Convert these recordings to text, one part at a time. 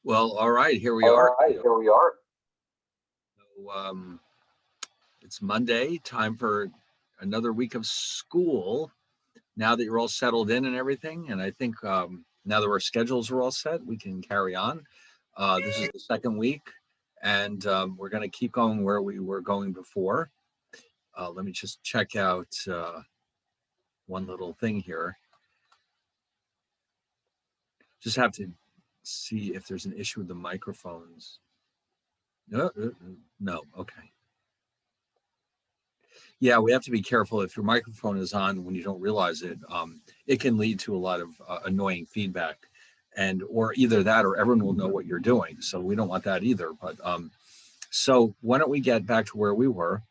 Well, all right, here we All are. right, here we are. So, it's Monday, time for another week of school. Now that you're all settled in and everything, and I think now that our schedules are all set, we can carry on. This is the second week, and we're going to keep going where we were going before. Let me just check out one little thing here. Just have to see if there's an issue with the microphones. No, okay. Yeah, we have to be careful. If your microphone is on when you don't realize it, it can lead to a lot of annoying feedback, and or either that or everyone will know what you're doing. So we don't want that either. But so why don't we get back to where we were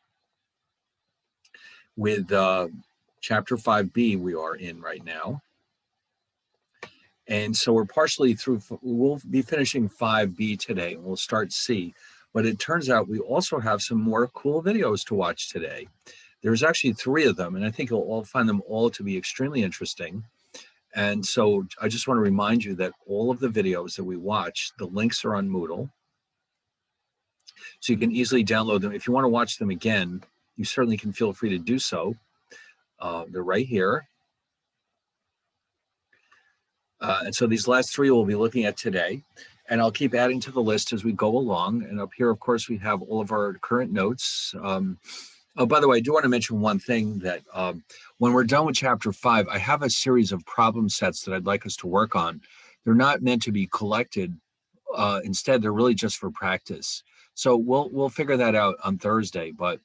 with chapter 5b we are in right now. And so we're partially through. We'll be finishing 5b today, and we'll start C. But it turns out we also have some more cool videos to watch today. There's actually 3 of them, and I think you'll all find them all to be extremely interesting. And so I just want to remind you that all of the videos that we watch, the links are on Moodle. So you can easily download them. If you want to watch them again, you certainly can feel free to do so. They're right here. And so these last 3 we'll be looking at today. And I'll keep adding to the list as we go along. And up here, of course, we have all of our current notes. Oh, by the way, I do want to mention one thing that when we're done with chapter 5, I have a series of problem sets that I'd like us to work on. They're not meant to be collected. Instead, they're really just for practice. So we'll figure that out on Thursday. But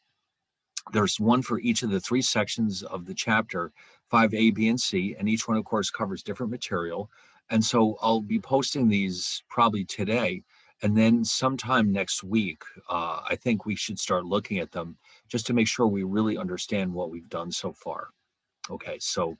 there's one for each of the 3 sections of the chapter, 5A, B, and C, and each one, of course, covers different material. And so I'll be posting these probably today, and then sometime next week, I think we should start looking at them just to make sure we really understand what we've done so far. Okay, so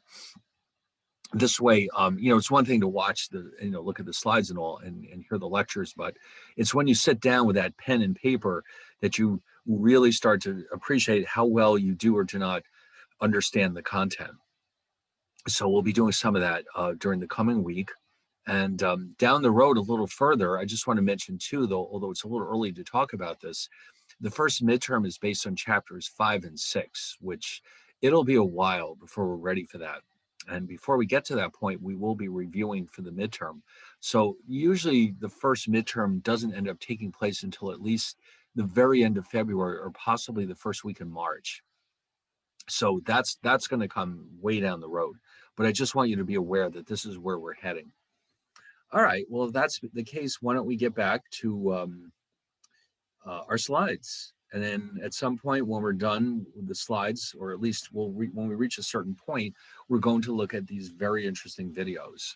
this way, it's one thing to watch look at the slides and all and hear the lectures, but it's when you sit down with that pen and paper that you really start to appreciate how well you do or do not understand the content. So we'll be doing some of that during the coming week. And down the road a little further, I just want to mention too, though, although it's a little early to talk about this, the first midterm is based on chapters 5 and 6, which it'll be a while before we're ready for that. And before we get to that point, we will be reviewing for the midterm. So usually the first midterm doesn't end up taking place until at least the very end of February or possibly the first week in March. So that's going to come way down the road. But I just want you to be aware that this is where we're heading. All right, well, if that's the case, why don't we get back to our slides? And then at some point when we're done with the slides, or at least when we reach a certain point, we're going to look at these very interesting videos.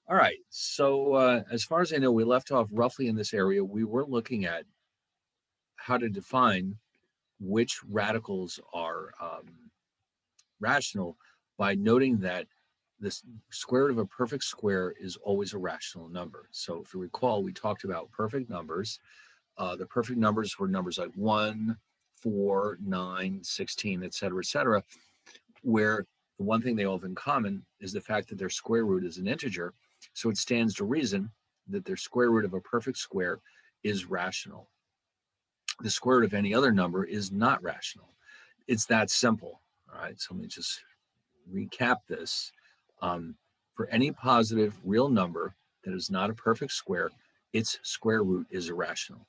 All right, so as far as I know, we left off roughly in this area. We were looking at how to define which radicals are rational by noting that the square root of a perfect square is always a rational number. So if you recall, we talked about perfect numbers. The perfect numbers were numbers like 1, 4, 9, 16, et cetera, where the one thing they all have in common is the fact that their square root is an integer. So it stands to reason that their square root of a perfect square is rational. The square root of any other number is not rational. It's that simple. All right, so let me just recap this. For any positive real number that is not a perfect square, its square root is irrational.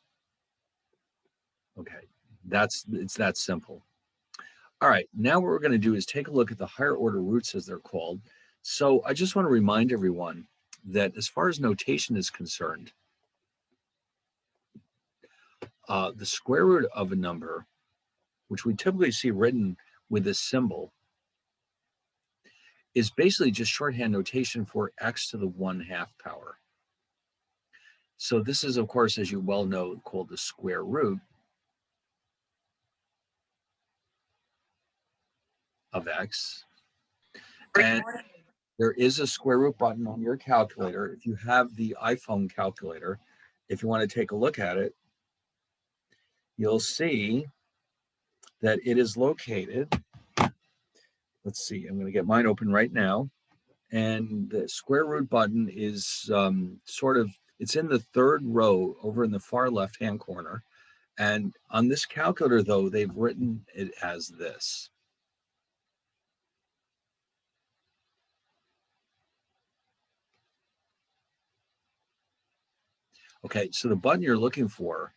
Okay, it's that simple. All right, now what we're going to do is take a look at the higher order roots, as they're called. So I just want to remind everyone that as far as notation is concerned, the square root of a number, which we typically see written with this symbol, is basically just shorthand notation for x to the 1/2 power. So this is, of course, as you well know, called the square root of x. And there is a square root button on your calculator. If you have the iPhone calculator, if you want to take a look at it, you'll see that it is located. Let's see, I'm going to get mine open right now. And the square root button is sort of It's in the third row over in the far left-hand corner. And on this calculator, though, they've written it as this. Okay, so the button you're looking for,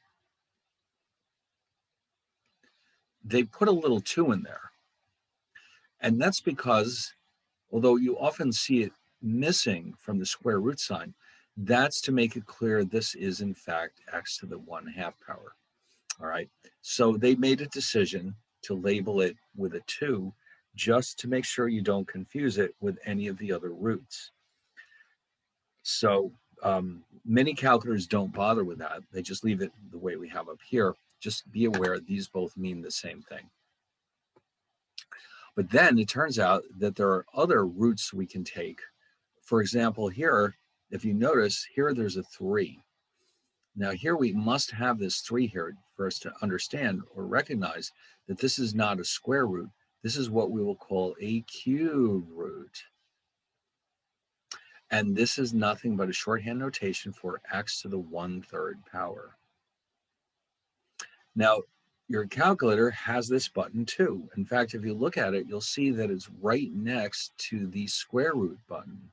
they put a little 2 in there. And that's because, although you often see it missing from the square root sign, that's to make it clear this is in fact x to the 1/2 power. All right. So they made a decision to label it with a 2 just to make sure you don't confuse it with any of the other roots. So many calculators don't bother with that. They just leave it the way we have up here. Just be aware these both mean the same thing. But then it turns out that there are other roots we can take. For example, here, if you notice, here there's a 3. Now here we must have this 3 here for us to understand or recognize that this is not a square root. This is what we will call a cube root. And this is nothing but a shorthand notation for x to the 1/3 power. Now, your calculator has this button too. In fact, if you look at it, you'll see that it's right next to the square root button.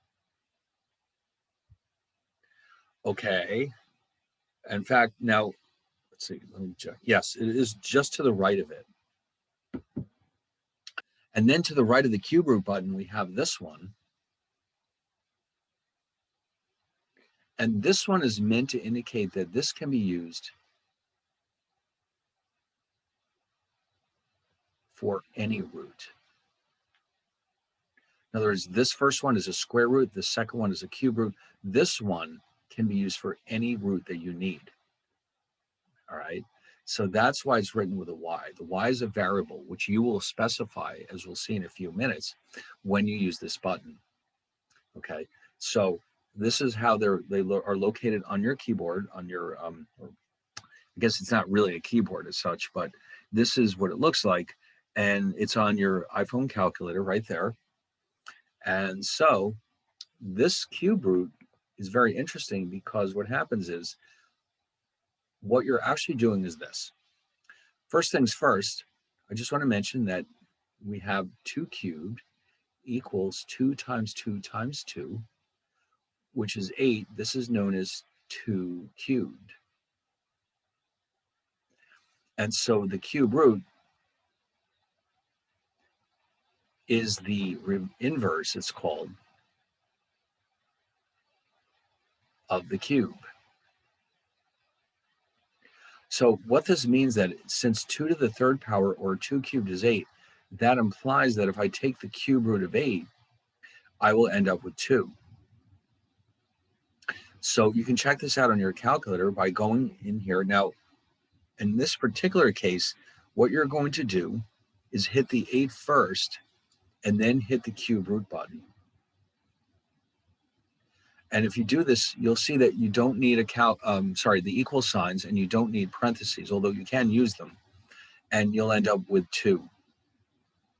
Okay. In fact, now, let's see, let me check. Yes, it is just to the right of it. And then to the right of the cube root button, we have this one. And this one is meant to indicate that this can be used for any root. In other words, this first one is a square root, the second one is a cube root. This one can be used for any root that you need. All right. So that's why it's written with a y. The y is a variable, which you will specify, as we'll see in a few minutes, when you use this button. Okay. So this is how they are located on your keyboard, on your, I guess it's not really a keyboard as such, but this is what it looks like. And it's on your iPhone calculator right there. And so this cube root is very interesting because what happens is what you're actually doing is this. First things first, I just want to mention that we have 2 cubed equals 2 times 2 times 2, which is 8. This is known as 2 cubed. And so the cube root is the inverse, it's called, of the cube. So what this means that since 2 to the 3rd power, or 2 cubed, is 8, that implies that if I take the cube root of 8, I will end up with 2. So you can check this out on your calculator by going in here. Now, in this particular case, what you're going to do is hit the 8 first and then hit the cube root button. And if you do this, you'll see that you don't need the equal signs, and you don't need parentheses, although you can use them, and you'll end up with 2.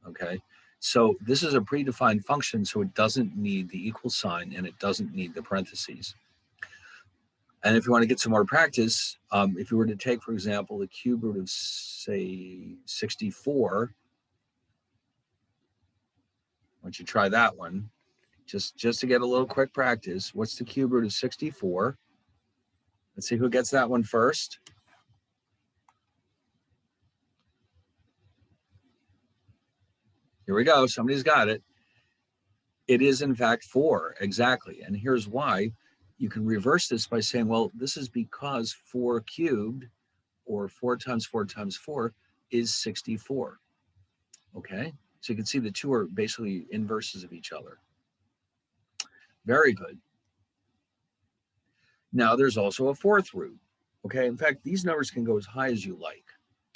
Okay, so this is a predefined function, so it doesn't need the equal sign and it doesn't need the parentheses. And if you want to get some more practice, if you were to take, for example, the cube root of, say, 64, why don't you try that one? Just to get a little quick practice. What's the cube root of 64? Let's see who gets that one first. Here we go. Somebody's got it. It is, in fact, 4. Exactly. And here's why. You can reverse this by saying, well, this is because 4 cubed, or 4 times 4 times 4, is 64. Okay? So you can see the 2 are basically inverses of each other. Very good. Now there's also a 4th root. Okay, in fact, these numbers can go as high as you like.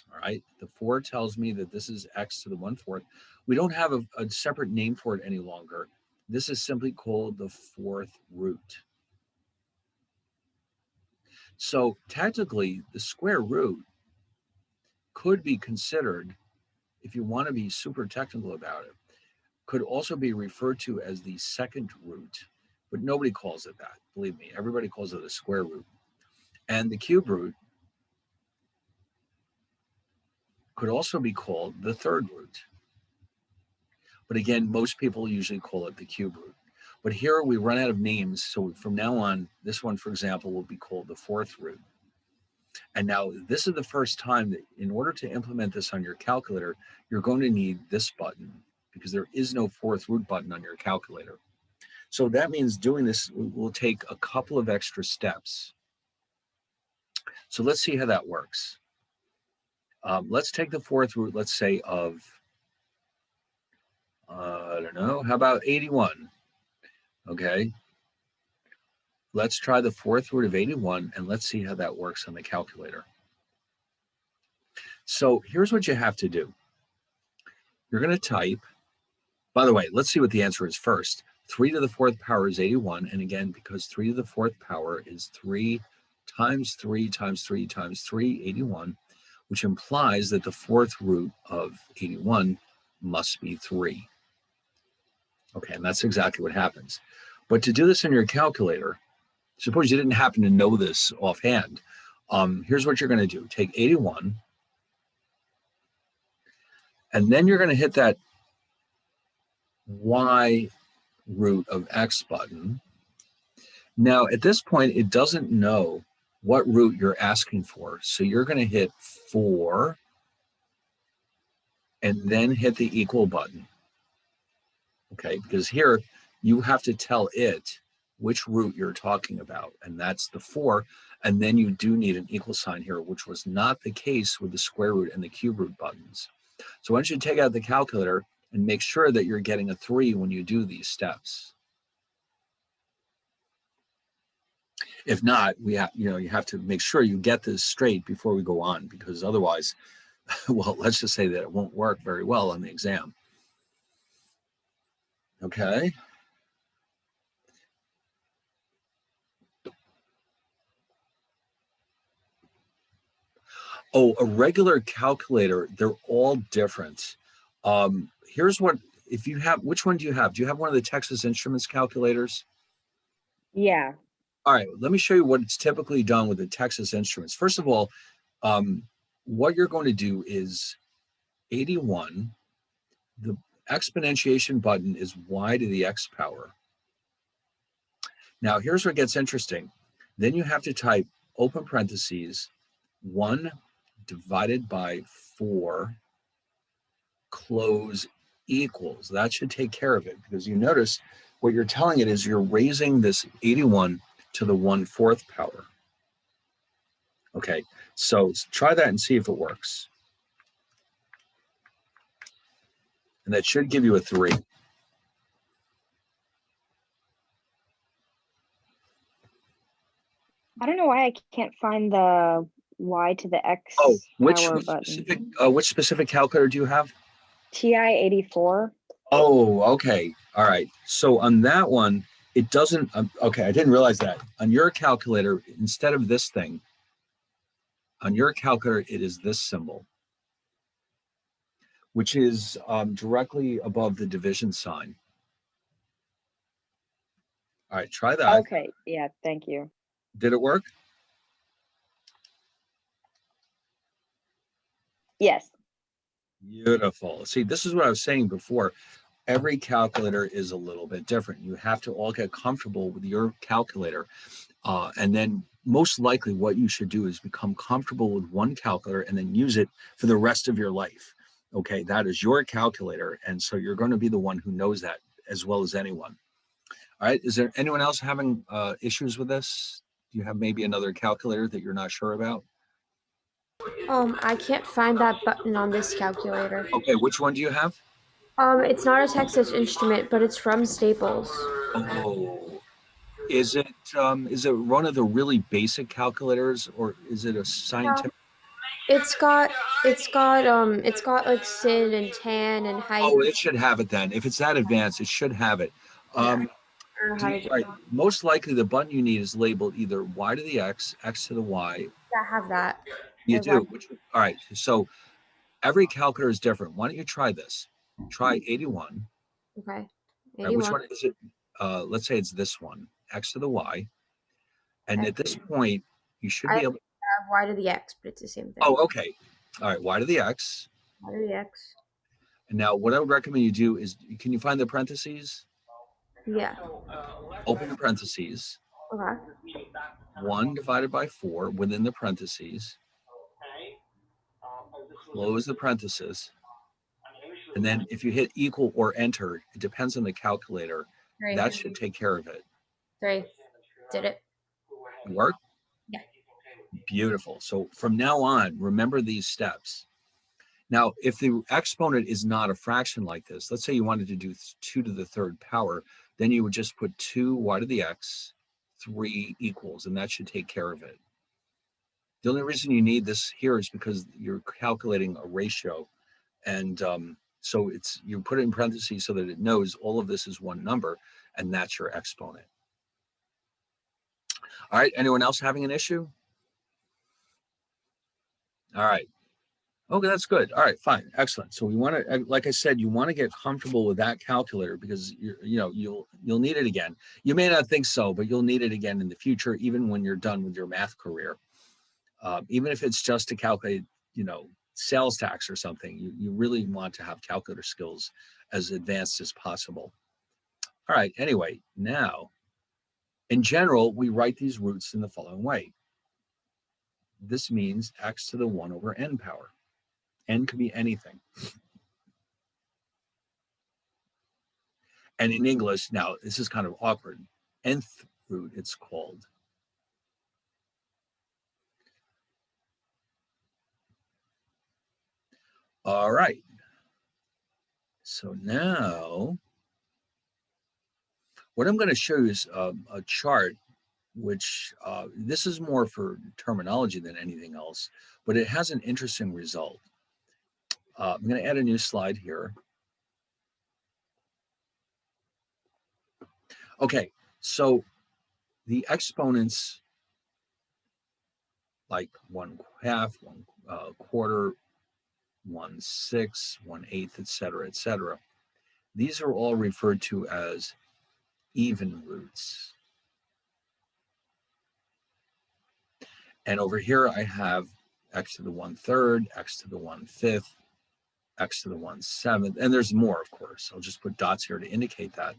All right, the 4 tells me that this is x to the 1/4. We don't have a separate name for it any longer. This is simply called the 4th root. So technically, the square root could be considered, if you want to be super technical about it, could also be referred to as the 2nd root, but nobody calls it that. Believe me, everybody calls it a square root. And the cube root could also be called the third root. But again, most people usually call it the cube root. But here we run out of names. So from now on, this one, for example, will be called the fourth root. And now this is the first time that in order to implement this on your calculator, you're going to need this button because there is no fourth root button on your calculator. So that means doing this will take a couple of extra steps. So let's see how that works. Let's take the fourth root, let's say of, I don't know, how about 81? Okay. Let's try the fourth root of 81 and let's see how that works on the calculator. So here's what you have to do. You're going to type, by the way, let's see what the answer is first. 3 to the fourth power is 81. And again, because 3 to the fourth power is 3 times 3 times 3 times 3, 81, which implies that the fourth root of 81 must be 3. Okay, and that's exactly what happens. But to do this in your calculator, suppose you didn't happen to know this offhand. Here's what you're going to do. Take 81, and then you're going to hit that y root of x button. Now, at this point, it doesn't know what root you're asking for. So you're going to hit 4 and then hit the equal button. Okay, because here you have to tell it which root you're talking about, and that's the 4. And then you do need an equal sign here, which was not the case with the square root and the cube root buttons. So once you take out the calculator and make sure that you're getting a 3 when you do these steps. If not, you have to make sure you get this straight before we go on, because otherwise, well, let's just say that it won't work very well on the exam. Okay. Oh, a regular calculator, they're all different. Here's what, if you have, which one do you have? Do you have one of the Texas Instruments calculators? Yeah. All right, let me show you what it's typically done with the Texas Instruments. First of all, what you're going to do is 81, the exponentiation button is y to the x power. Now, here's where it gets interesting. Then you have to type open parentheses, 1 divided by 4, close equals. That should take care of it, because you notice what you're telling it is you're raising this 81 to the 1/4 power. Okay, so try that and see if it works. And that should give you a 3. I don't know why I can't find the y to the x power button. Which specific calculator do you have? TI-84. Oh, okay. All right. So on that one, it doesn't, okay, I didn't realize that. On your calculator, instead of this thing, on your calculator, it is this symbol, which is directly above the division sign. All right, try that. Okay, yeah, thank you. Did it work? Yes. Beautiful. See, this is what I was saying before. Every calculator is a little bit different. You have to all get comfortable with your calculator. And then most likely what you should do is become comfortable with one calculator and then use it for the rest of your life. Okay, that is your calculator. And so you're going to be the one who knows that as well as anyone. All right, is there anyone else having issues with this? Do you have maybe another calculator that you're not sure about? I can't find that button on this calculator. Okay, which one do you have? It's not a Texas Instrument, but it's from Staples. Oh, is it one of the really basic calculators, or is it a scientific? It's got like sin and tan and height. Oh, it should have it then. If it's that advanced, it should have it. Yeah, Right. Most likely the button you need is labeled either y to the x, x to the y. Yeah, I have that. You do. All right. So every calculator is different. Why don't you try this? Try 81. Okay. 81. Right, which one is it? let's say it's this one, x to the y. And Okay. at this point, you should I be able have y to the x, but it's the same thing. Oh, okay. All right, y to the x. Y to the x. And now what I would recommend you do is, can you find the parentheses? Yeah. Open the parentheses. Okay. 1 divided by 4 within the parentheses. Close the parentheses. And then if you hit equal or enter, it depends on the calculator. 3. That should take care of it. 3. Did it? It work? Yeah. Beautiful. So from now on, remember these steps. Now, if the exponent is not a fraction like this, let's say you wanted to do 2 to the 3rd power, then you would just put 2y to the x, 3 equals, and that should take care of it. The only reason you need this here is because you're calculating a ratio. And so you put it in parentheses so that it knows all of this is one number, and that's your exponent. All right, anyone else having an issue? All right. Okay, that's good. All right, fine, excellent. So we want to, like I said, you want to get comfortable with that calculator because you'll need it again. You may not think so, but you'll need it again in the future, even when you're done with your math career. Even if it's just to calculate, sales tax or something, you really want to have calculator skills as advanced as possible. All right, anyway, now, in general, we write these roots in the following way. This means x to the 1 over n power. N could be anything. And in English, now, this is kind of awkward. Nth root, it's called. All right. So now, what I'm going to show you is a chart, which this is more for terminology than anything else, but it has an interesting result. I'm going to add a new slide here. Okay, so the exponents, like 1/2, 1/4, 1/6, 1/8, et cetera, these are all referred to as even roots. And over here I have x to the 1/3, x to the 1/5, x to the 1/7, and there's more, of course. I'll just put dots here to indicate that.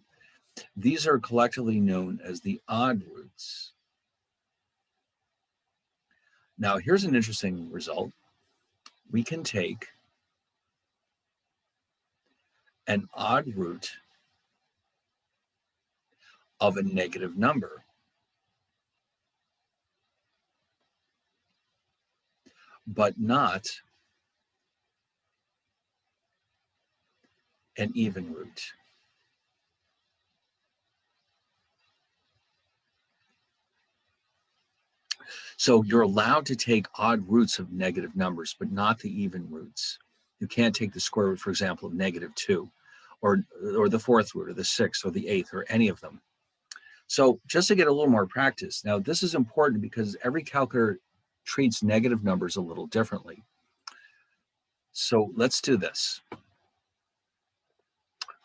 These are collectively known as the odd roots. Now, here's an interesting result. We can take an odd root of a negative number, but not an even root. So you're allowed to take odd roots of negative numbers, but not the even roots. You can't take the square root, for example, of -2, or the 4th root, or the 6th, or the 8th, or any of them. So just to get a little more practice, now this is important because every calculator treats negative numbers a little differently. So let's do this.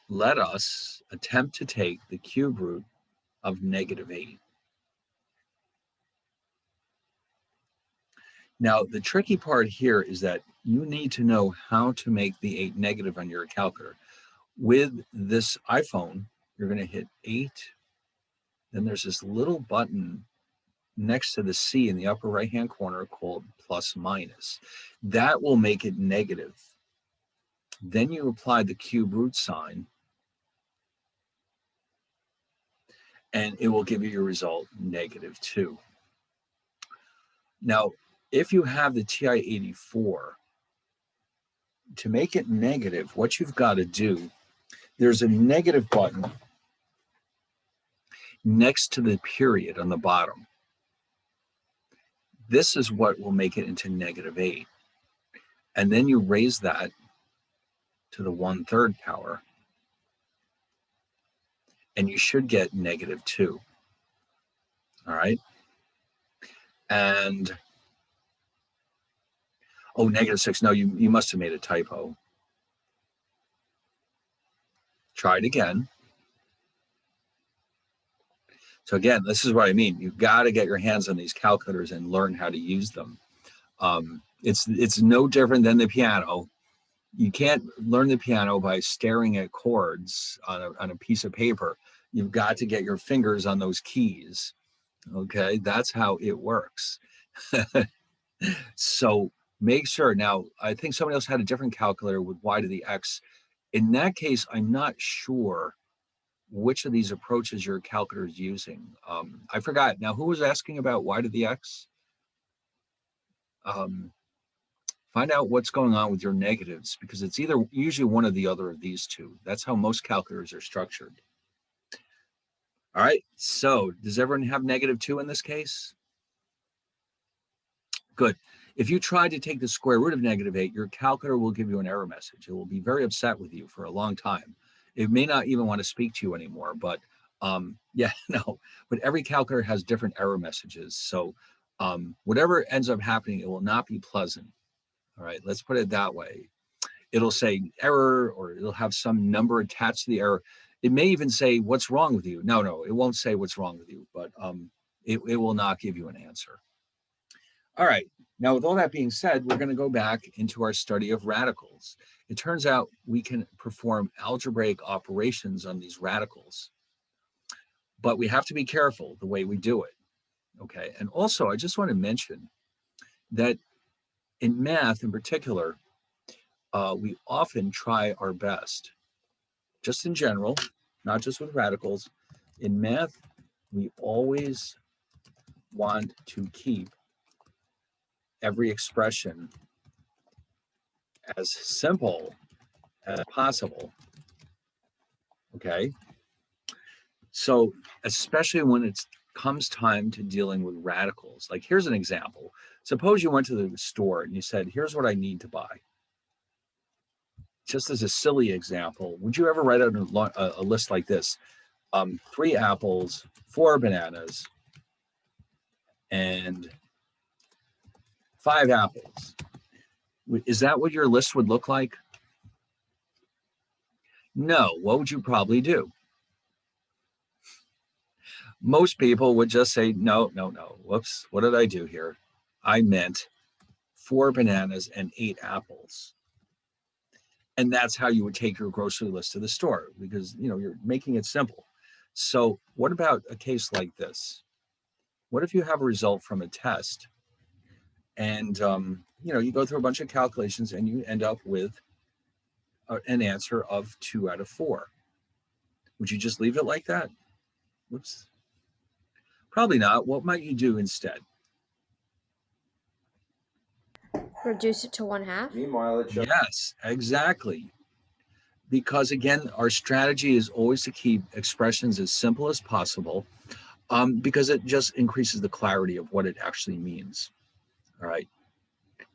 Let us attempt to take the cube root of -8. Now, the tricky part here is that you need to know how to make the 8 negative on your calculator. With this iPhone, you're going to hit 8. Then there's this little button next to the C in the upper right-hand corner called +/-. That will make it negative. Then you apply the cube root sign, and it will give you your result, -2. Now, if you have the TI-84, to make it negative, what you've got to do, there's a negative button next to the period on the bottom. This is what will make it into -8. And then you raise that to the 1/3 power, and you should get -2. All right. And oh, -6. No, you must have made a typo. Try it again. So again, this is what I mean. You've got to get your hands on these calculators and learn how to use them. It's no different than the piano. You can't learn the piano by staring at chords on a piece of paper. You've got to get your fingers on those keys. Okay, that's how it works. So make sure. Now, I think somebody else had a different calculator with y to the x. In that case, I'm not sure which of these approaches your calculator is using. I forgot. Now, who was asking about y to the x? Find out what's going on with your negatives, because it's usually one or the other of these two. That's how most calculators are structured. All right, so does everyone have -2 in this case? Good. If you try to take the square root of -8, your calculator will give you an error message. It will be very upset with you for a long time. It may not even want to speak to you anymore, but yeah, no, but every calculator has different error messages. So whatever ends up happening, it will not be pleasant. All right, let's put it that way. It'll say error, or it'll have some number attached to the error. It may even say, what's wrong with you? No, it won't say what's wrong with you, but it will not give you an answer. All right, now with all that being said, we're going to go back into our study of radicals. It turns out we can perform algebraic operations on these radicals, but we have to be careful the way we do it, okay? And also, I just want to mention that in math in particular, we often try our best, just in general, not just with radicals. In math, we always want to keep every expression as simple as possible, okay? So especially when it comes time to dealing with radicals, like here's an example. Suppose you went to the store and you said, here's what I need to buy. Just as a silly example, would you ever write out a list like this? 3 apples, 4 bananas, and 5 apples. Is that what your list would look like? No. What would you probably do? Most people would just say, no. Whoops, what did I do here? I meant 4 bananas and 8 apples. And that's how you would take your grocery list to the store, because you're making it simple. So what about a case like this? What if you have a result from a test and you go through a bunch of calculations and you end up with an answer of 2 out of 4? Would you just leave it like that? Whoops. Probably not. What might you do instead? Reduce it to 1/2. Meanwhile, yes, exactly. Because again, our strategy is always to keep expressions as simple as possible, because it just increases the clarity of what it actually means. All right.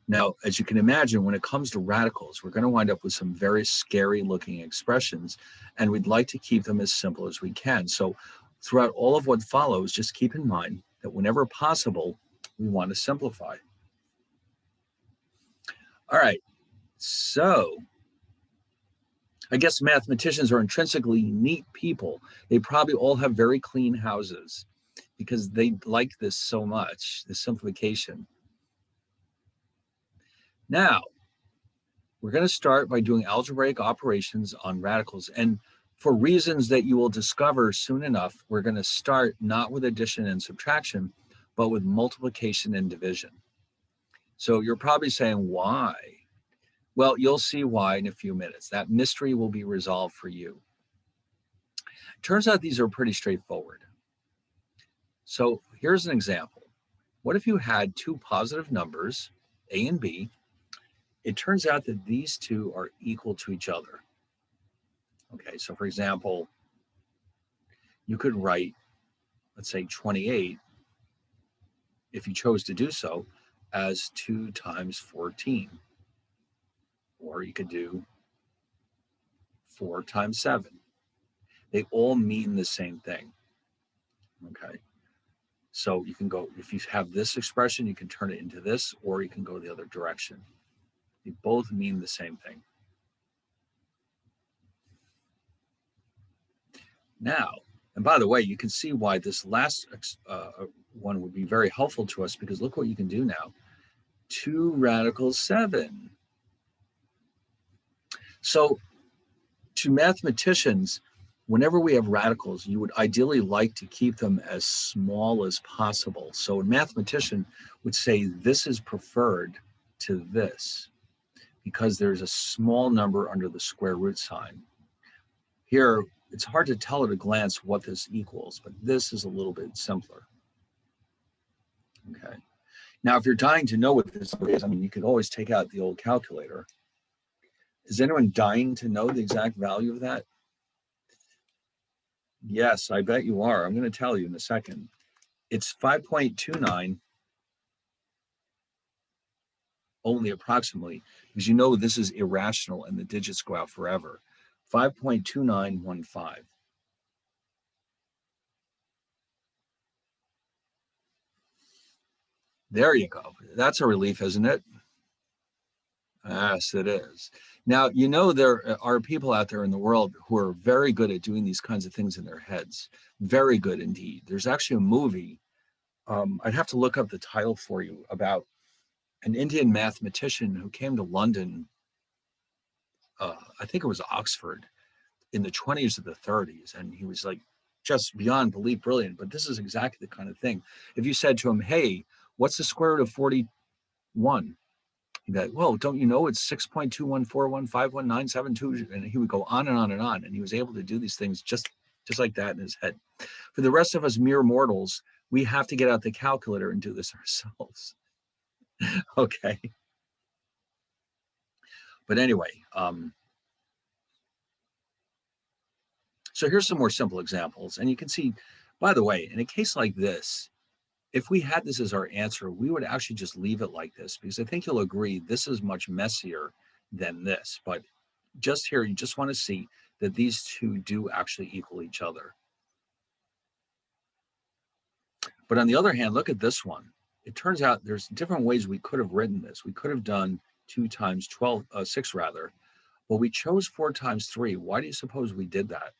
Now, as you can imagine, when it comes to radicals, we're going to wind up with some very scary looking expressions, and we'd like to keep them as simple as we can. So throughout all of what follows, just keep in mind that whenever possible, we want to simplify. All right, so I guess mathematicians are intrinsically neat people. They probably all have very clean houses because they like this so much, the simplification. Now, we're going to start by doing algebraic operations on radicals. And for reasons that you will discover soon enough, we're going to start not with addition and subtraction, but with multiplication and division. So you're probably saying, why? Well, you'll see why in a few minutes. That mystery will be resolved for you. Turns out these are pretty straightforward. So here's an example. What if you had 2 positive numbers, A and B? It turns out that these two are equal to each other. Okay, so for example, you could write, let's say 28, if you chose to do so, as 2 times 14. Or you could do 4 times 7. They all mean the same thing. Okay, so you can go, if you have this expression, you can turn it into this, or you can go the other direction. They both mean the same thing. Now, And by the way, you can see why this last one would be very helpful to us, because look what you can do now. 2 radical 7. So to mathematicians, whenever we have radicals, you would ideally like to keep them as small as possible. So a mathematician would say this is preferred to this because there's a small number under the square root sign. Here, it's hard to tell at a glance what this equals, but this is a little bit simpler. Okay. Now, if you're dying to know what this is, I mean, you could always take out the old calculator. Is anyone dying to know the exact value of that? Yes, I bet you are. I'm going to tell you in a second. It's 5.29, only approximately, because you know this is irrational and the digits go out forever. 5.2915. There you go. That's a relief, isn't it? Yes, it is. Now, you know, there are people out there in the world who are very good at doing these kinds of things in their heads. Very good indeed. There's actually a movie, I'd have to look up the title for you, about an Indian mathematician who came to London, I think it was Oxford, in the 20s or the 30s. And he was like just beyond belief brilliant. But this is exactly the kind of thing. If you said to him, hey, what's the square root of 41? He'd be like, well, don't you know it's 6.214151972? And he would go on and on and on. And he was able to do these things just like that in his head. For the rest of us mere mortals, we have to get out the calculator and do this ourselves. Okay. But anyway, so here's some more simple examples. And you can see, by the way, in a case like this, if we had this as our answer, we would actually just leave it like this, because I think you'll agree this is much messier than this. But just here, you just want to see that these two do actually equal each other. But on the other hand, look at this one. It turns out there's different ways we could have written this. We could have done 2 times 6 rather, but we chose 4 times 3. Why do you suppose we did that?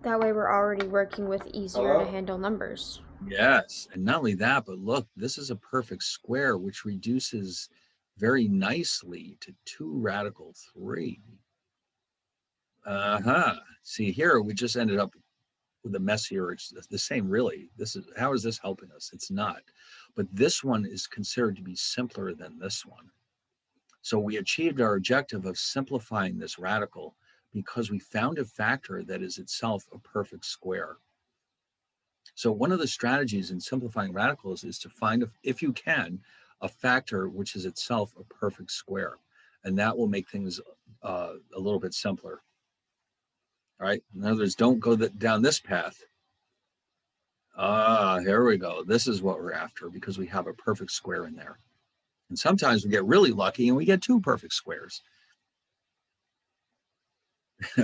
That way we're already working with easier to handle numbers. Yes, and not only that, but look, this is a perfect square, which reduces very nicely to 2 radical 3. See here, we just ended up with a messier, it's the same really. How is this helping us? It's not. But this one is considered to be simpler than this one. So we achieved our objective of simplifying this radical because we found a factor that is itself a perfect square. So one of the strategies in simplifying radicals is to find, if you can, a factor which is itself a perfect square. And that will make things a little bit simpler. All right, in other words, don't go down this path. Here we go. This is what we're after because we have a perfect square in there. And sometimes we get really lucky and we get 2 perfect squares.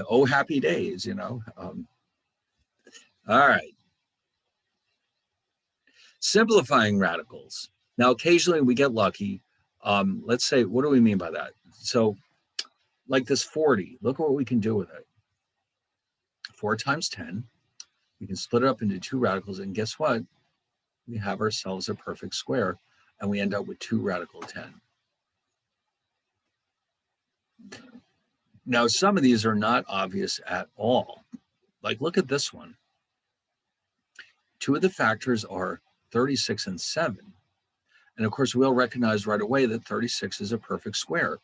Oh, happy days, you know. All right. Simplifying radicals. Now, occasionally we get lucky. Let's say, what do we mean by that? So like this 40, look at what we can do with it. 4 times 10, we can split it up into 2 radicals, and guess what? We have ourselves a perfect square, and we end up with 2 radical 10. Now, some of these are not obvious at all. Like, look at this one. 2 of the factors are 36 and 7. And of course, we'll recognize right away that 36 is a perfect square.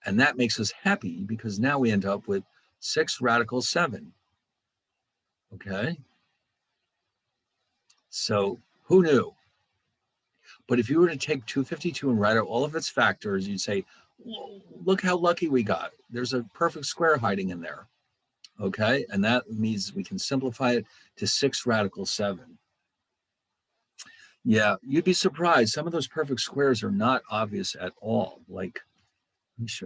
And that makes us happy because now we end up with 6 radical 7. Okay? So who knew? But if you were to take 252 and write out all of its factors, you'd say, look how lucky we got. There's a perfect square hiding in there. Okay? And that means we can simplify it to 6 radical 7. Yeah, you'd be surprised. Some of those perfect squares are not obvious at all. Like,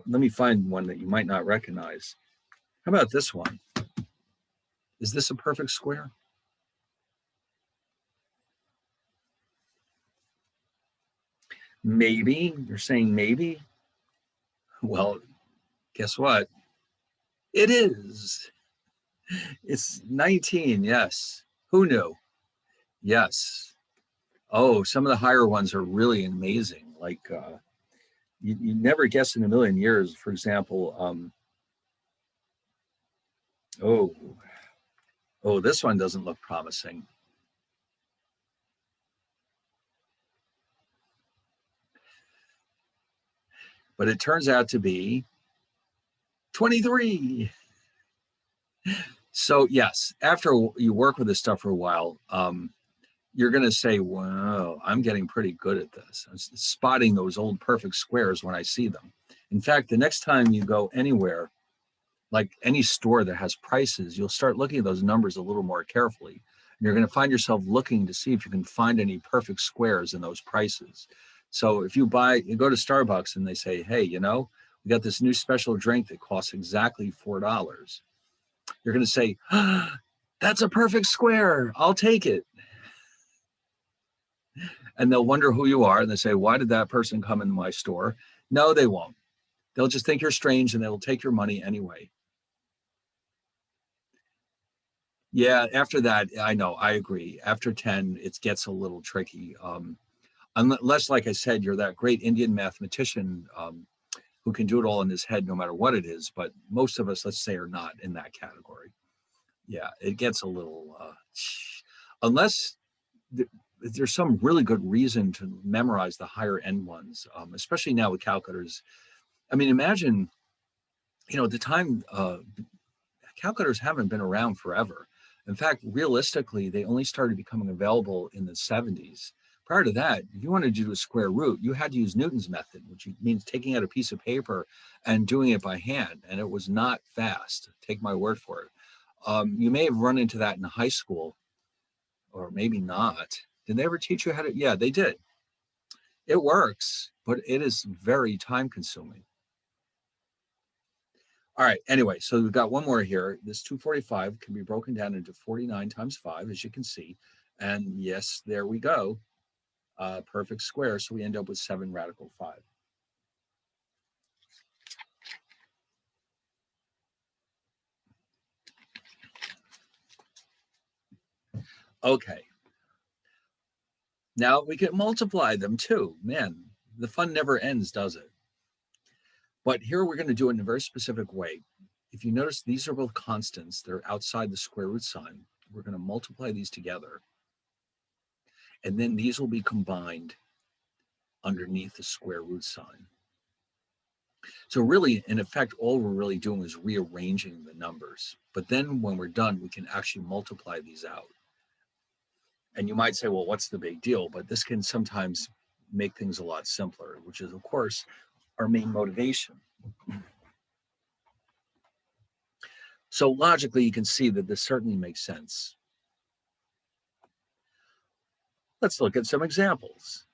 let me find one that you might not recognize. How about this one? Is this a perfect square? Maybe. You're saying maybe? Well, guess what? It is. It's 19, yes. Who knew? Yes. Oh, some of the higher ones are really amazing. Like you never guess in a million years, for example, oh, this one doesn't look promising. But it turns out to be 23. So yes, after you work with this stuff for a while, you're going to say, wow, I'm getting pretty good at this. I'm spotting those old perfect squares when I see them. In fact, the next time you go anywhere, like any store that has prices, you'll start looking at those numbers a little more carefully. And you're going to find yourself looking to see if you can find any perfect squares in those prices. So if you go to Starbucks and they say, hey, we got this new special drink that costs exactly $4. You're going to say, that's a perfect square. I'll take it. And they'll wonder who you are. And they say, why did that person come in my store? No, they won't. They'll just think you're strange and they'll take your money anyway. Yeah, after that, I know, I agree. After 10, it gets a little tricky. Unless, like I said, you're that great Indian mathematician who can do it all in his head no matter what it is. But most of us, let's say, are not in that category. Yeah, it gets a little, unless there's some really good reason to memorize the higher end ones, especially now with calculators. I mean, imagine, at the time, calculators haven't been around forever. In fact, realistically, they only started becoming available in the 70s. Prior to that, if you wanted to do a square root, you had to use Newton's method, which means taking out a piece of paper and doing it by hand. And it was not fast. Take my word for it. You may have run into that in high school, or maybe not. Did they ever teach you how to? Yeah, they did. It works, but it is very time consuming. All right, anyway, so we've got one more here. This 245 can be broken down into 49 times 5, as you can see. And yes, there we go. Perfect square, so we end up with 7 radical 5. Okay. Now we can multiply them too. Man, the fun never ends, does it? But here we're going to do it in a very specific way. If you notice, these are both constants. They're outside the square root sign. We're going to multiply these together. And then these will be combined underneath the square root sign. So really, in effect, all we're really doing is rearranging the numbers. But then when we're done, we can actually multiply these out. And you might say, well, what's the big deal? But this can sometimes make things a lot simpler, which is, of course, our main motivation. So logically, you can see that this certainly makes sense. Let's look at some examples.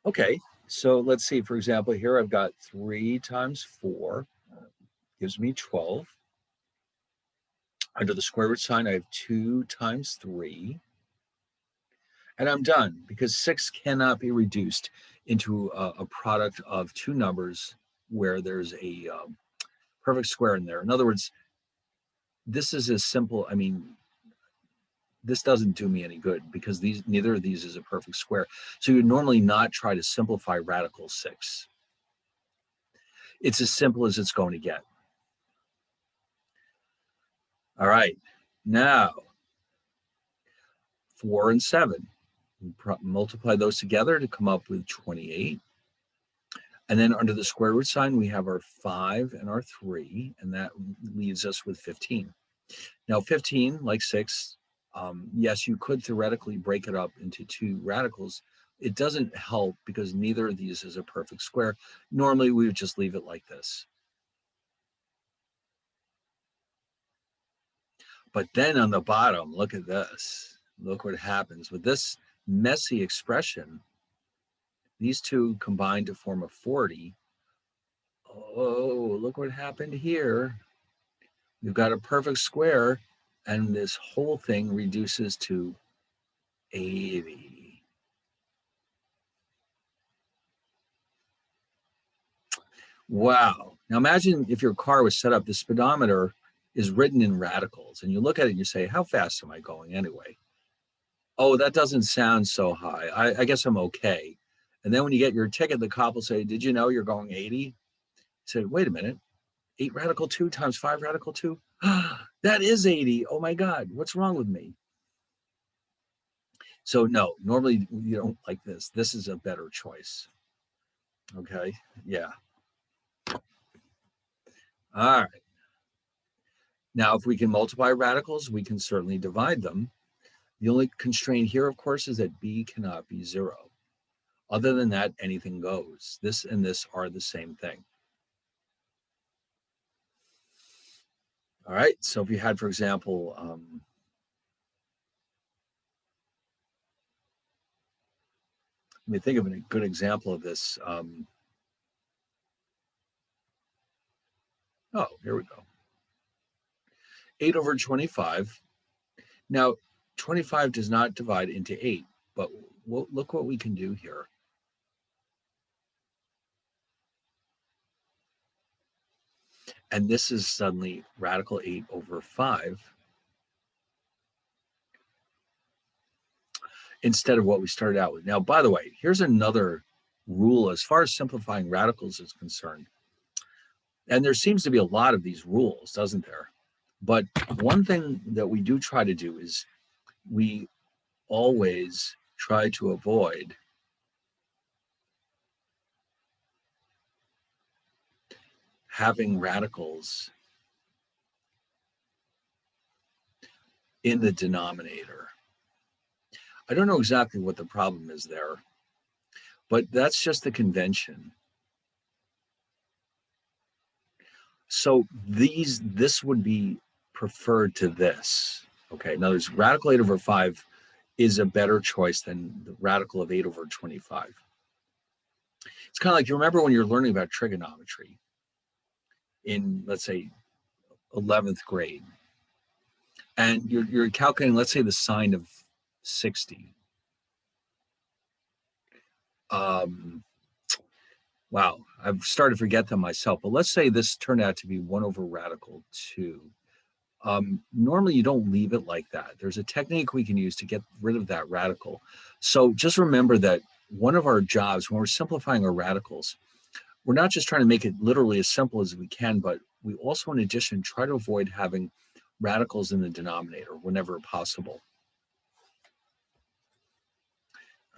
Okay, so let's see, for example, here I've got 3 times 4 gives me 12. Under the square root sign, I have 2 times 3. And I'm done, because 6 cannot be reduced into a product of two numbers where there's a perfect square in there. In other words, this is as simple, I mean, this doesn't do me any good because neither of these is a perfect square. So you would normally not try to simplify radical 6. It's as simple as it's going to get. All right, now 4 and 7. Multiply those together to come up with 28. And then under the square root sign, we have our 5 and our 3, and that leaves us with 15. Now 15, like 6, yes, you could theoretically break it up into 2 radicals. It doesn't help because neither of these is a perfect square. Normally, we would just leave it like this. But then on the bottom, look at this. Look what happens with this messy expression. These two combine to form a 40. Oh, look what happened here. We've got a perfect square, and this whole thing reduces to 80. Wow. Now imagine if your car was set up, the speedometer is written in radicals, and you look at it and you say, how fast am I going anyway? Oh, that doesn't sound so high. I guess I'm okay. And then when you get your ticket, the cop will say, did you know you're going 80? You said, wait a minute, 8 radical 2 times 5 radical 2? That is 80. Oh my God, what's wrong with me? So no, normally you don't like this. This is a better choice. Okay, yeah. All right. Now, if we can multiply radicals, we can certainly divide them. The only constraint here, of course, is that b cannot be 0. Other than that, anything goes. This and this are the same thing. All right, so if you had, for example, let me think of a good example of this. Oh, here we go. 8 over 25. Now, 25 does not divide into 8, but look what we can do here. And this is suddenly radical 8 over 5 instead of what we started out with. Now, by the way, here's another rule as far as simplifying radicals is concerned. And there seems to be a lot of these rules, doesn't there? But one thing that we do try to do is we always try to avoid having radicals in the denominator. I don't know exactly what the problem is there, but that's just the convention. So this would be preferred to this. Okay, in other words, radical 8 over 5 is a better choice than the radical of 8 over 25. It's kind of like, you remember when you're learning about trigonometry in, let's say, 11th grade, and you're calculating, let's say, the sine of 60. Wow, I've started to forget them myself, but let's say this turned out to be 1 over radical 2. Normally you don't leave it like that. There's a technique we can use to get rid of that radical. So just remember that one of our jobs when we're simplifying our radicals, we're not just trying to make it literally as simple as we can, but we also, in addition, try to avoid having radicals in the denominator whenever possible.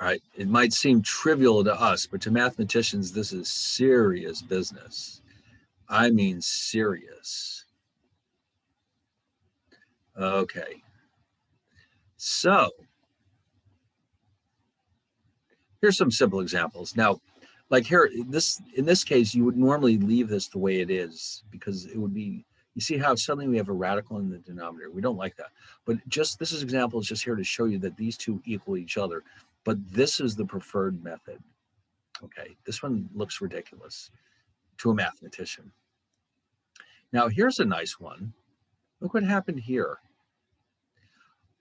All right, it might seem trivial to us, but to mathematicians, this is serious business. I mean, serious. Okay. So here's some simple examples. Now, like here, in this case, you would normally leave this the way it is because it would be, you see how suddenly we have a radical in the denominator. We don't like that. But just this example is just here to show you that these two equal each other. But this is the preferred method. Okay, this one looks ridiculous to a mathematician. Now, here's a nice one. Look what happened here.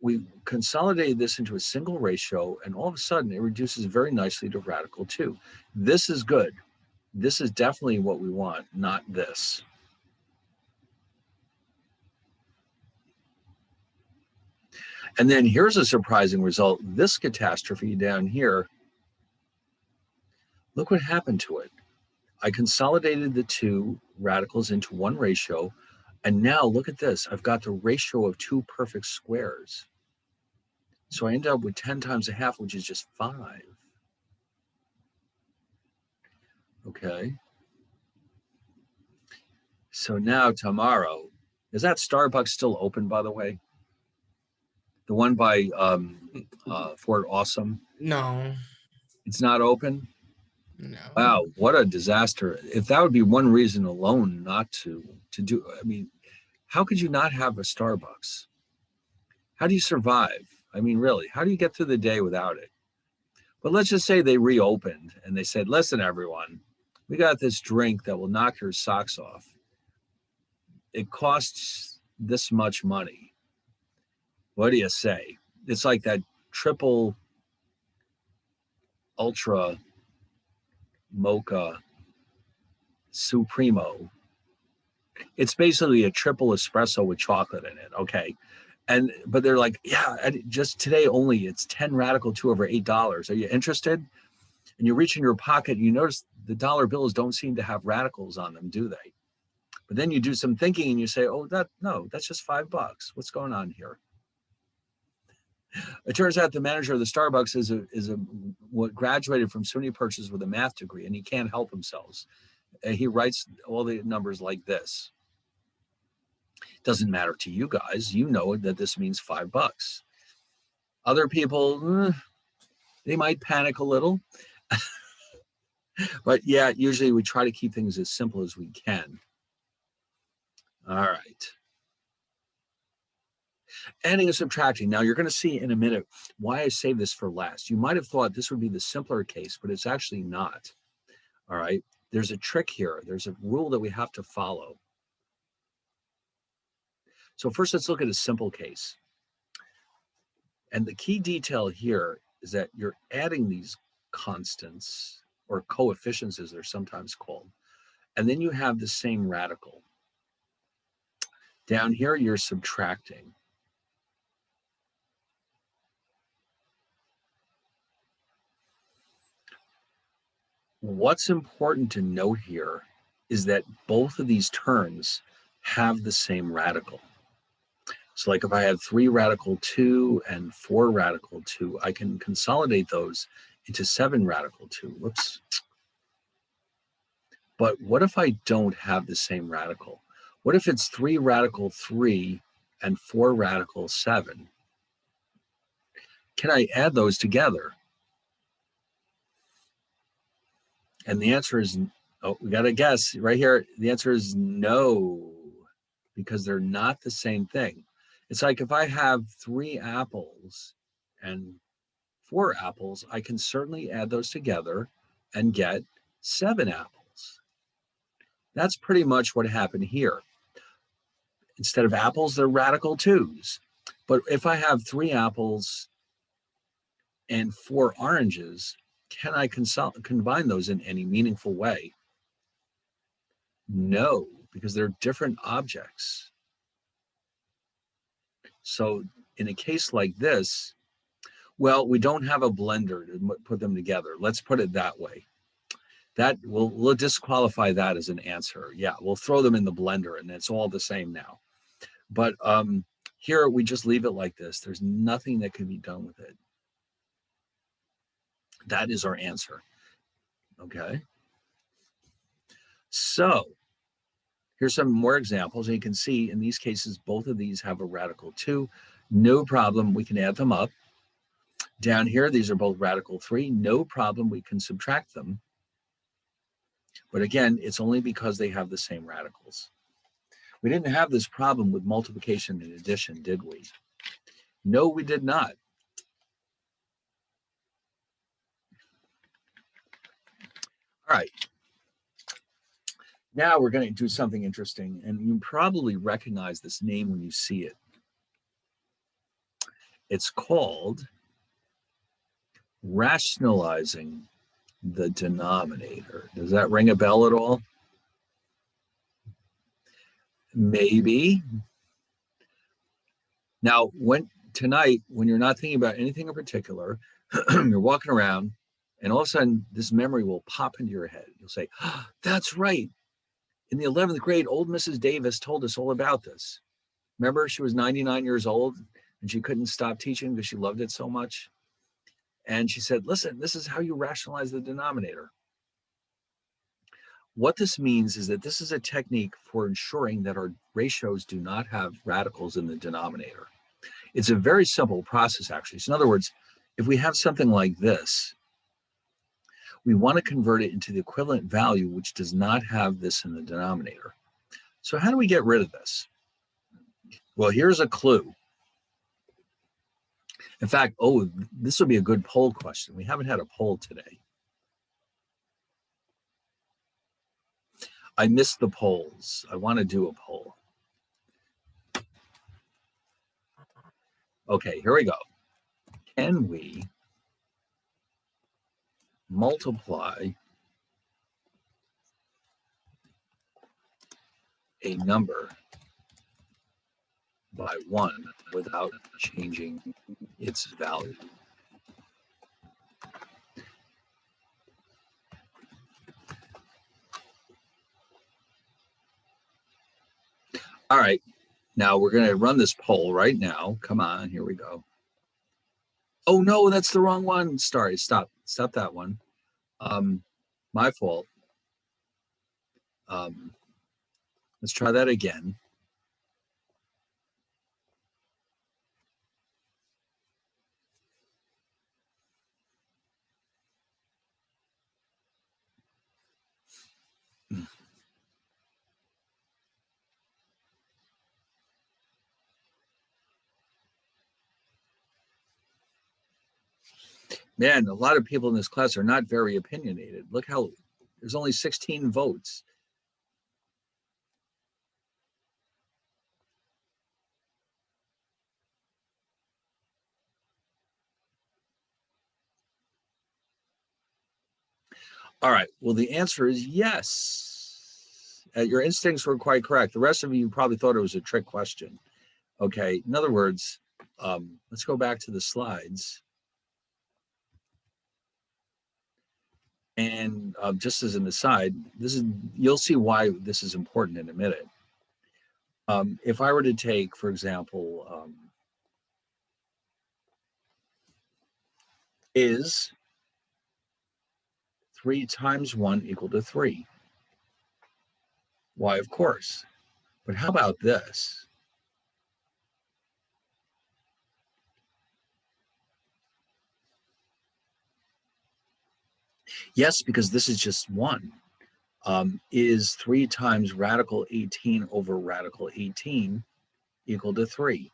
We consolidated this into a single ratio, and all of a sudden it reduces very nicely to radical 2. This is good. This is definitely what we want, not this. And then here's a surprising result. This catastrophe down here, look what happened to it. I consolidated the two radicals into one ratio, and now look at this. I've got the ratio of 2 perfect squares. So I end up with 10 times a half, which is just 5. Okay. So now tomorrow, is that Starbucks still open, by the way? The one by Fort Awesome? No. It's not open? No. Wow, what a disaster. If that would be one reason alone not to do, I mean, how could you not have a Starbucks? How do you survive? I mean, really, how do you get through the day without it? But let's just say they reopened and they said, listen, everyone, we got this drink that will knock your socks off. It costs this much money. What do you say? It's like that triple ultra mocha Supremo. It's basically a triple espresso with chocolate in it, okay? But they're like, yeah, just today only, it's 10 Radical 2 over $8. Are you interested? And you reach in your pocket, you notice the dollar bills don't seem to have radicals on them, do they? But then you do some thinking and you say, oh, that's just $5. What's going on here? It turns out the manager of the Starbucks is what graduated from SUNY Purchase with a math degree, and he can't help himself. He writes all the numbers like this. Doesn't matter to you guys. You know that this means $5. Other people, they might panic a little. But yeah, usually we try to keep things as simple as we can. All right. Adding and subtracting. Now you're going to see in a minute why I saved this for last. You might have thought this would be the simpler case, but it's actually not. All right. There's a trick here. There's a rule that we have to follow. So first, let's look at a simple case. And the key detail here is that you're adding these constants, or coefficients as they're sometimes called, and then you have the same radical. Down here, you're subtracting. What's important to note here is that both of these terms have the same radical. So like if I have 3 Radical 2 and 4 Radical 2, I can consolidate those into 7 Radical 2. Whoops. But what if I don't have the same radical? What if it's 3 Radical 3 and 4 Radical 7? Can I add those together? And the answer is, oh, we got to guess right here. The answer is no, because they're not the same thing. It's like if I have 3 apples and 4 apples, I can certainly add those together and get 7 apples. That's pretty much what happened here. Instead of apples, they're Radical 2s. But if I have 3 apples and 4 oranges, can I combine those in any meaningful way? No, because they're different objects. So in a case like this, well, we don't have a blender to put them together. Let's put it that way. That we'll disqualify that as an answer. Yeah, we'll throw them in the blender and it's all the same now. But here we just leave it like this. There's nothing that can be done with it. That is our answer. Okay. So here's some more examples. And you can see in these cases, both of these have a Radical 2. No problem, we can add them up. Down here, these are both Radical 3. No problem, we can subtract them. But again, it's only because they have the same radicals. We didn't have this problem with multiplication and addition, did we? No, we did not. All right. Now we're going to do something interesting, and you probably recognize this name when you see it. It's called rationalizing the denominator. Does that ring a bell at all? Maybe. Now, tonight, when you're not thinking about anything in particular, you're walking around, and all of a sudden, this memory will pop into your head. You'll say, oh, that's right. In the 11th grade, old Mrs. Davis told us all about this. Remember, she was 99 years old, and she couldn't stop teaching because she loved it so much. And she said, listen, this is how you rationalize the denominator. What this means is that this is a technique for ensuring that our ratios do not have radicals in the denominator. It's a very simple process, actually. So in other words, if we have something like this, we want to convert it into the equivalent value, which does not have this in the denominator. So how do we get rid of this? Well, here's a clue. In fact, this would be a good poll question. We haven't had a poll today. I missed the polls. I want to do a poll. Okay, here we go. Can we multiply a number by 1 without changing its value. All right, now we're going to run this poll right now. Come on, here we go. Oh no, that's the wrong one. Sorry, stop that one. My fault. Let's try that again. Man, a lot of people in this class are not very opinionated. Look how there's only 16 votes. All right, well, the answer is yes. Your instincts were quite correct. The rest of you probably thought it was a trick question. Okay, in other words, let's go back to the slides. And just as an aside, you'll see why this is important in a minute. If I were to take, for example, is 3 times 1 equal to 3? Why, of course. But how about this? Yes, because this is just 1. Is 3 times radical 18 over radical 18 equal to 3?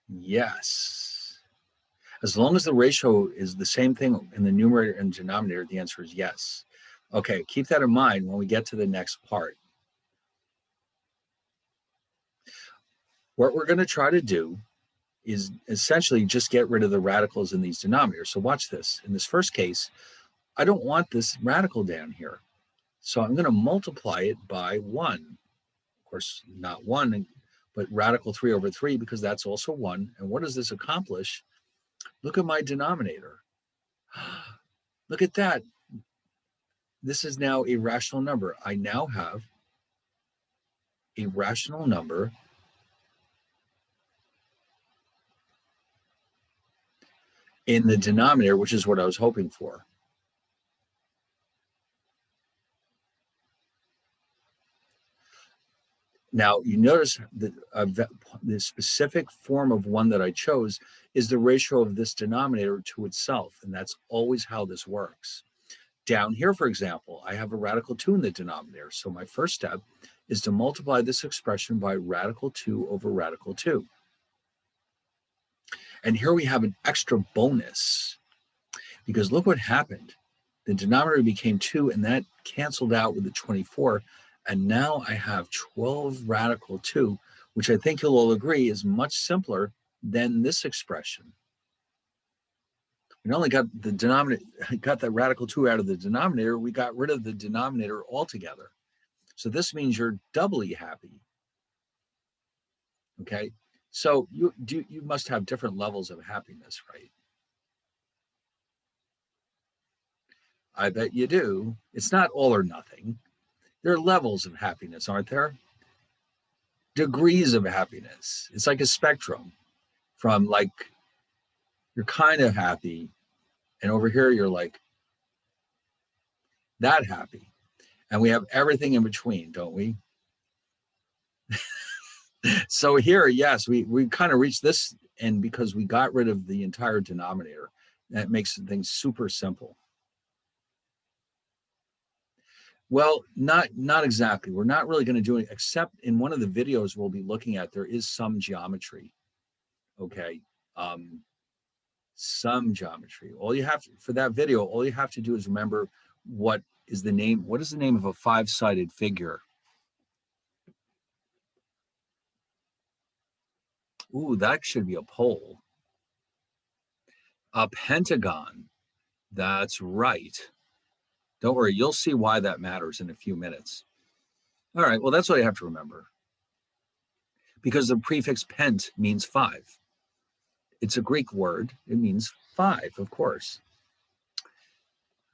Yes. As long as the ratio is the same thing in the numerator and denominator, the answer is yes. Okay, keep that in mind when we get to the next part. What we're going to try to do is essentially just get rid of the radicals in these denominators. So watch this. In this first case, I don't want this radical down here. So I'm going to multiply it by 1. Of course, not 1, but radical 3 over 3, because that's also 1. And what does this accomplish? Look at my denominator. Look at that. This is now a rational number. I now have a rational number in the denominator, which is what I was hoping for. Now, you notice that the specific form of 1 that I chose is the ratio of this denominator to itself, and that's always how this works. Down here, for example, I have a radical 2 in the denominator, so my first step is to multiply this expression by radical 2 over radical 2. And here we have an extra bonus, because look what happened. The denominator became 2, and that canceled out with the 24. And now I have 12 radical 2, which I think you'll all agree is much simpler than this expression. We not only got the denominator, got that radical 2 out of the denominator, we got rid of the denominator altogether. So this means you're doubly happy. Okay, so you must have different levels of happiness, right? I bet you do. It's not all or nothing. There are levels of happiness, aren't there? Degrees of happiness. It's like a spectrum from like, you're kind of happy, and over here you're like that happy. And we have everything in between, don't we? So here, yes, we kind of reached this end because we got rid of the entire denominator. That makes things super simple. Well, not exactly. We're not really going to do it, except in one of the videos we'll be looking at, there is some geometry. Okay. Some geometry. All you have to, for that video, all you have to do is remember what is the name of a 5-sided figure? Ooh, that should be a poll. A pentagon. That's right. Don't worry, you'll see why that matters in a few minutes. All right, well, that's what you have to remember. Because the prefix pent means 5. It's a Greek word. It means 5, of course.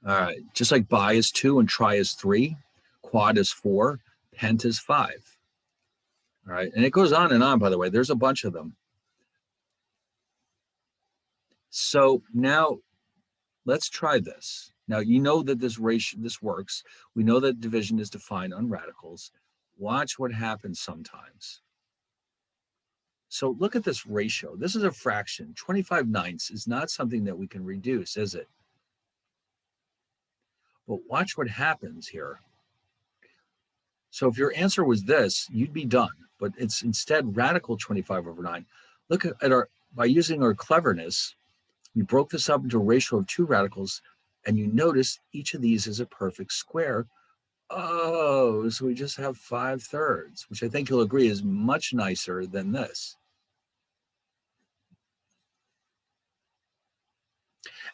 All right, just like bi is 2 and tri is 3, quad is 4, pent is 5. All right, and it goes on, by the way. There's a bunch of them. So now let's try this. Now, you know that this works. We know that division is defined on radicals. Watch what happens sometimes. So look at this ratio. This is a fraction. 25/9 is not something that we can reduce, is it? But watch what happens here. So if your answer was this, you'd be done. But it's instead radical 25/9. Look at by using our cleverness, we broke this up into a ratio of 2 radicals, and you notice each of these is a perfect square. Oh, so we just have 5/3, which I think you'll agree is much nicer than this.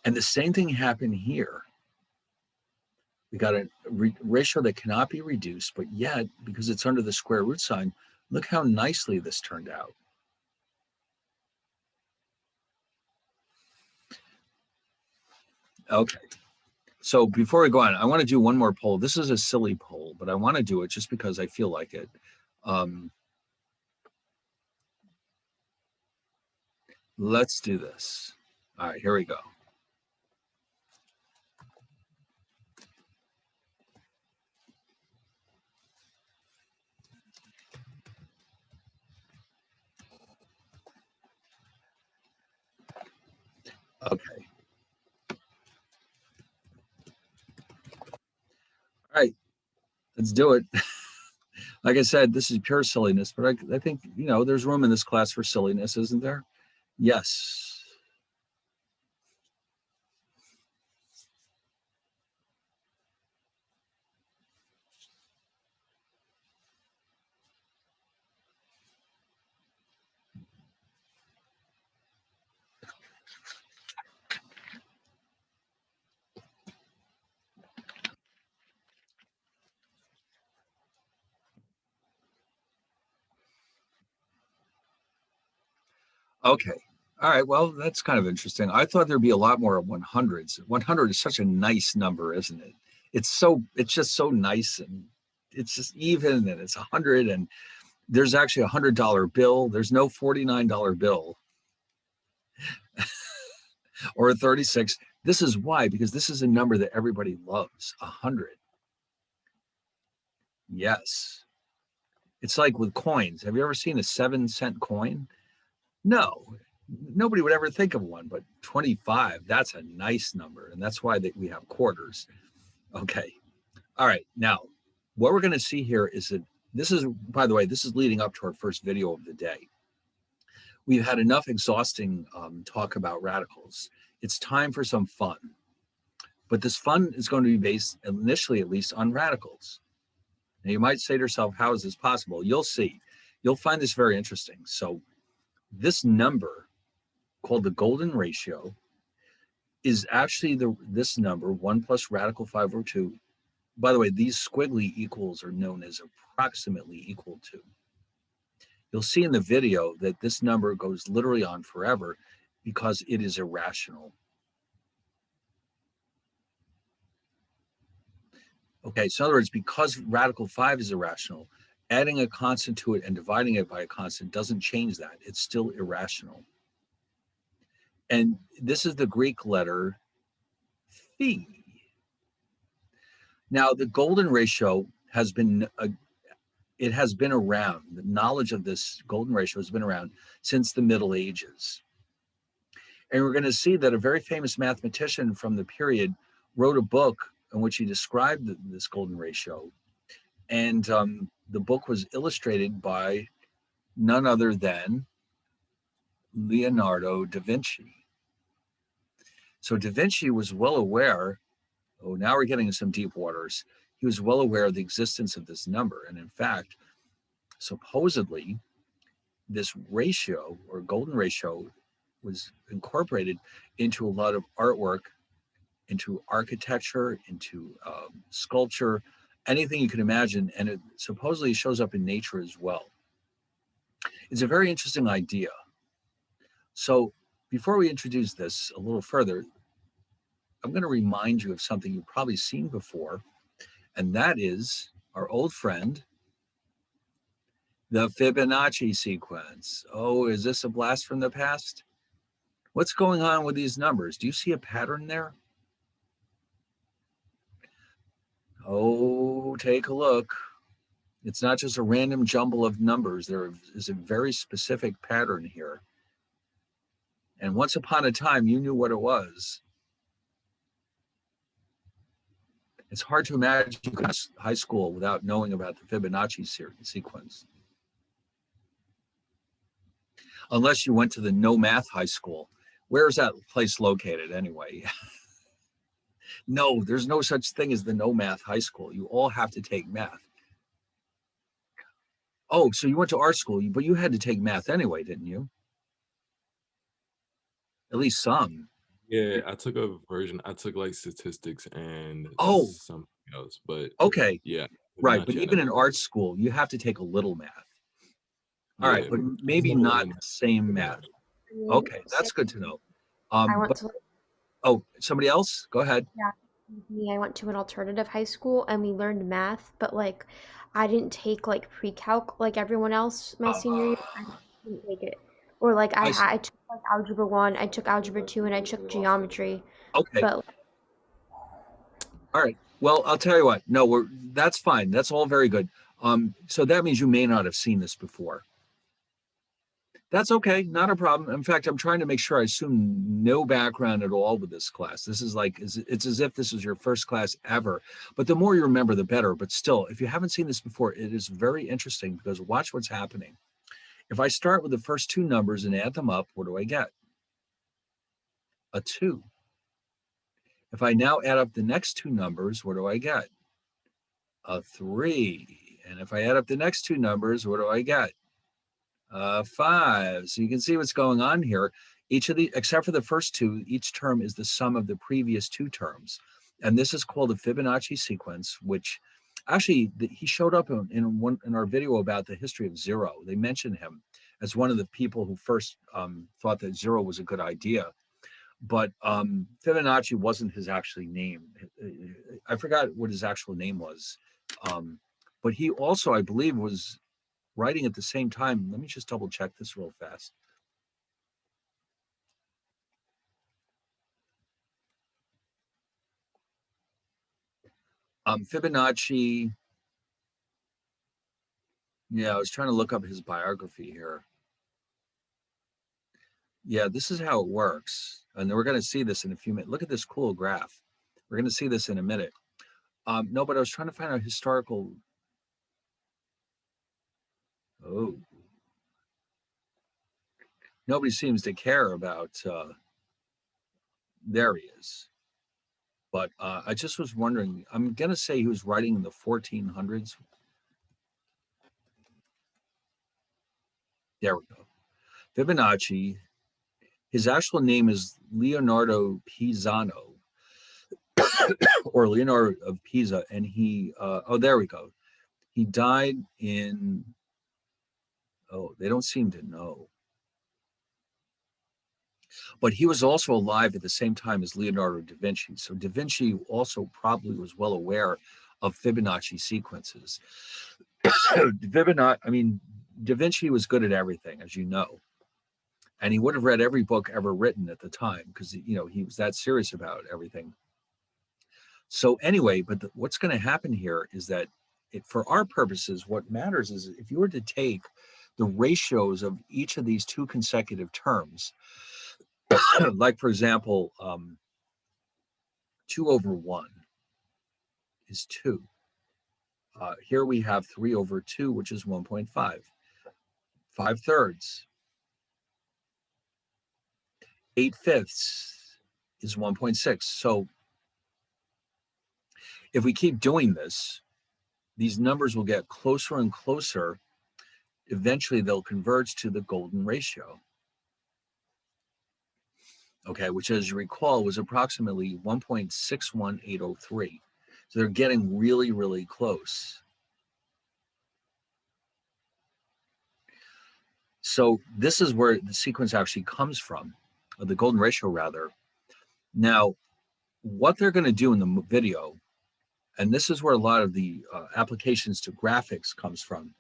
And the same thing happened here. We got a ratio that cannot be reduced, but yet, because it's under the square root sign, look how nicely this turned out. Okay. So before we go on, I want to do one more poll. This is a silly poll, but I want to do it just because I feel like it. Let's do this. All right, here we go. Okay. All right, let's do it. Like I said, this is pure silliness, but I think, there's room in this class for silliness, isn't there? Yes. Okay. All right. Well, that's kind of interesting. I thought there'd be a lot more 100s. 100 is such a nice number, isn't it? It's just so nice, and it's just even, and it's 100, and there's actually $100 bill. There's no $49 bill or a 36. This is why, because this is a number that everybody loves, 100. Yes. It's like with coins. Have you ever seen a 7-cent coin? No, nobody would ever think of one, but 25, that's a nice number. And that's why we have quarters. Okay. All right. Now, what we're going to see here is that by the way, this is leading up to our first video of the day. We've had enough exhausting talk about radicals. It's time for some fun. But this fun is going to be based, initially at least, on radicals. Now, you might say to yourself, how is this possible? You'll see. You'll find this very interesting. So this number, called the golden ratio, is actually this number, 1 plus radical 5/2. By the way, these squiggly equals are known as approximately equal to. You'll see in the video that this number goes literally on forever because it is irrational. Okay, so in other words, because radical 5 is irrational, adding a constant to it and dividing it by a constant doesn't change that. It's still irrational. And this is the Greek letter phi. Now, the golden ratio has been around. The knowledge of this golden ratio has been around since the Middle Ages. And we're going to see that a very famous mathematician from the period wrote a book in which he described this golden ratio. And the book was illustrated by none other than Leonardo da Vinci. So da Vinci was well aware, now we're getting into some deep waters. He was well aware of the existence of this number. And in fact, supposedly, this ratio or golden ratio was incorporated into a lot of artwork, into architecture, into sculpture, anything you can imagine, and it supposedly shows up in nature as well. It's a very interesting idea. So before we introduce this a little further, I'm going to remind you of something you've probably seen before, and that is our old friend, the Fibonacci sequence. Oh, is this a blast from the past? What's going on with these numbers? Do you see a pattern there? Oh, take a look. It's not just a random jumble of numbers. There is a very specific pattern here. And once upon a time, you knew what it was. It's hard to imagine high school without knowing about the Fibonacci sequence. Unless you went to the no math high school. Where is that place located anyway? No, there's no such thing as the no math high school. You all have to take math. Oh, so you went to art school, but you had to take math anyway, didn't you? At least some. Yeah, I took a version. I took like statistics and something else, but okay. Yeah. Right, but even in art school, you have to take a little math. All right, but maybe not the same math. Okay, that's good to know. I went to. Oh, somebody else? Go ahead. Yeah, I went to an alternative high school and we learned math, but like I didn't take like pre-calc like everyone else my senior year. I didn't take it. Or like I took like algebra 1, I took algebra 2, and I took geometry. Okay. But all right. Well, I'll tell you what. No, that's fine. That's all very good. So that means you may not have seen this before. That's okay, not a problem. In fact, I'm trying to make sure I assume no background at all with this class. This is like, it's as if this is your first class ever. But the more you remember, the better. But still, if you haven't seen this before, it is very interesting because watch what's happening. If I start with the first two numbers and add them up, what do I get? A 2. If I now add up the next two numbers, what do I get? A 3. And if I add up the next two numbers, what do I get? 5. So you can see what's going on here. Each of the, except for the first two, each term is the sum of the previous two terms. And this is called the Fibonacci sequence, which actually he showed up in our video about the history of zero. They mentioned him as one of the people who first thought that zero was a good idea. But Fibonacci wasn't his actual name. I forgot what his actual name was. But he also, I believe, was writing at the same time. Let me just double check this real fast. Fibonacci. Yeah, I was trying to look up his biography here. Yeah, this is how it works. And we're going to see this in a few minutes. Look at this cool graph. We're going to see this in a minute. No, but I was trying to find out historical. Oh. Nobody seems to care about, there he is. But I just was wondering, I'm going to say he was writing in the 1400s. There we go. Fibonacci. His actual name is Leonardo Pisano, or Leonardo of Pisa. And he, oh, there we go. He died in, oh, they don't seem to know. But he was also alive at the same time as Leonardo da Vinci. So da Vinci also probably was well aware of Fibonacci sequences. Da Vinci was good at everything, as you know. And he would have read every book ever written at the time because, you know, he was that serious about everything. So anyway, but what's going to happen here is that for our purposes, what matters is if you were to take the ratios of each of these two consecutive terms, like, for example, 2 over 1 is 2. Here we have 3 over 2, which is 1.5. 5/3. 8/5 is 1.6. So if we keep doing this, these numbers will get closer and closer. Eventually, they'll converge to the golden ratio. Okay, which, as you recall, was approximately 1.61803. So they're getting really, really close. So this is where the sequence actually comes from, or the golden ratio rather. Now, what they're going to do in the video, and this is where a lot of the applications to graphics comes from,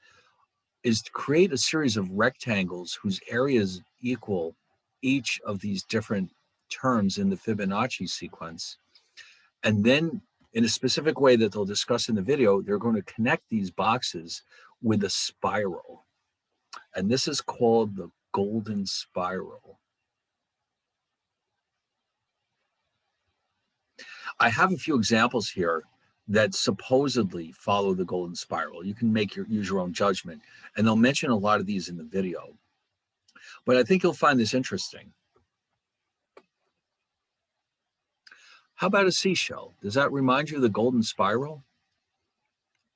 is to create a series of rectangles whose areas equal each of these different terms in the Fibonacci sequence. And then in a specific way that they'll discuss in the video, they're going to connect these boxes with a spiral. And this is called the golden spiral. I have a few examples here that supposedly follow the golden spiral. You can use your own judgment, and they'll mention a lot of these in the video. But I think you'll find this interesting. How about a seashell? Does that remind you of the golden spiral?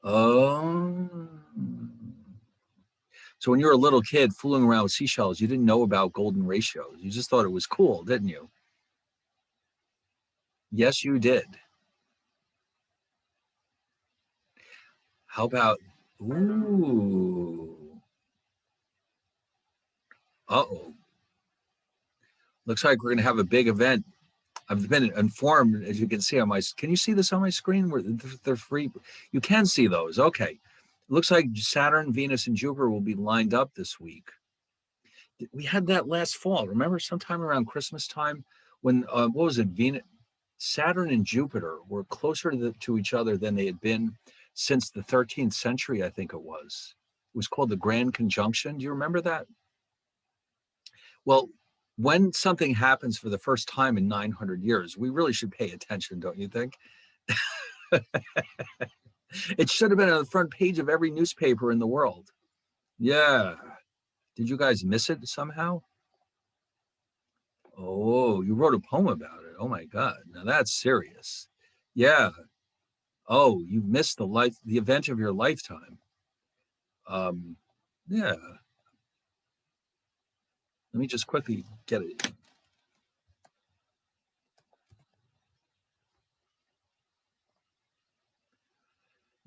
Oh. So when you were a little kid fooling around with seashells, you didn't know about golden ratios. You just thought it was cool, didn't you? Yes, you did. How about, ooh. Uh-oh. Looks like we're going to have a big event. I've been informed, as you can see on my, can you see this on my screen? Where they're free. You can see those. Okay. It looks like Saturn, Venus, and Jupiter will be lined up this week. We had that last fall. Remember sometime around Christmas time when, what was it? Saturn and Jupiter were closer to each other than they had been since the 13th century, I think it was. It was called the Grand Conjunction. Do you remember that? Well, when something happens for the first time in 900 years, we really should pay attention, don't you think? It should have been on the front page of every newspaper in the world. Yeah. Did you guys miss it somehow? Oh, you wrote a poem about it. Oh my God. Now that's serious. Yeah. Oh, you missed the event of your lifetime. Yeah. Let me just quickly get it.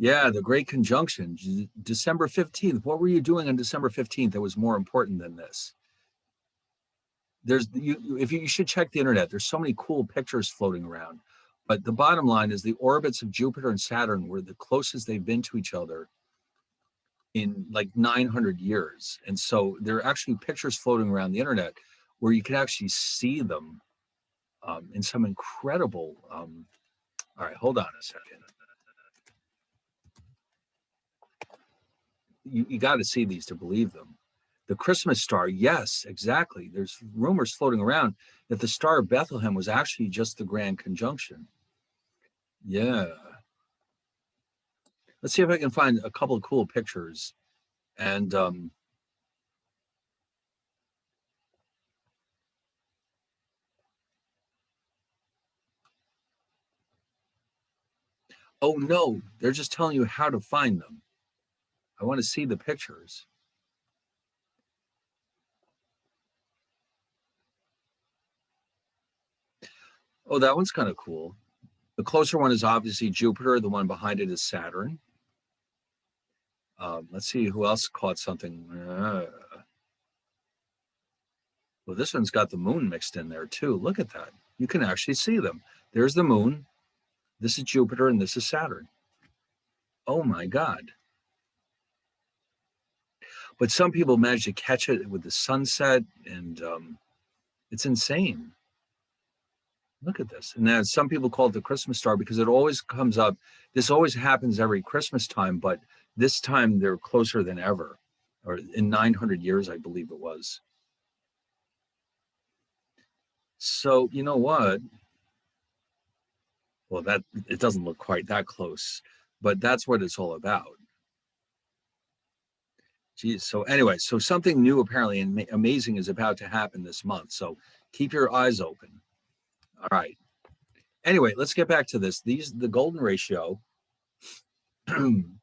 Yeah, the Great Conjunction, December 15th. What were you doing on December 15th that was more important than this? You should check the internet. There's so many cool pictures floating around. But the bottom line is the orbits of Jupiter and Saturn were the closest they've been to each other in like 900 years. And so there are actually pictures floating around the internet where you can actually see them in some incredible, all right, hold on a second. You got to see these to believe them. The Christmas star, yes, exactly. There's rumors floating around that the Star of Bethlehem was actually just the Grand Conjunction. Yeah. Let's see if I can find a couple of cool pictures. And oh no, they're just telling you how to find them. I want to see the pictures. Oh, that one's kind of cool. The closer one is obviously Jupiter. The one behind it is Saturn. Let's see who else caught something. Well, this one's got the moon mixed in there too. Look at that. You can actually see them. There's the moon. This is Jupiter and this is Saturn. Oh my God. But some people manage to catch it with the sunset, and it's insane. Look at this. And then some people call it the Christmas star because it always comes up. This always happens every Christmas time, but this time they're closer than ever, or in 900 years, I believe it was. So you know what? Well, that it doesn't look quite that close, but that's what it's all about. Geez. So anyway, so something new apparently and amazing is about to happen this month. So keep your eyes open. All right. Anyway, let's get back to this. The golden ratio.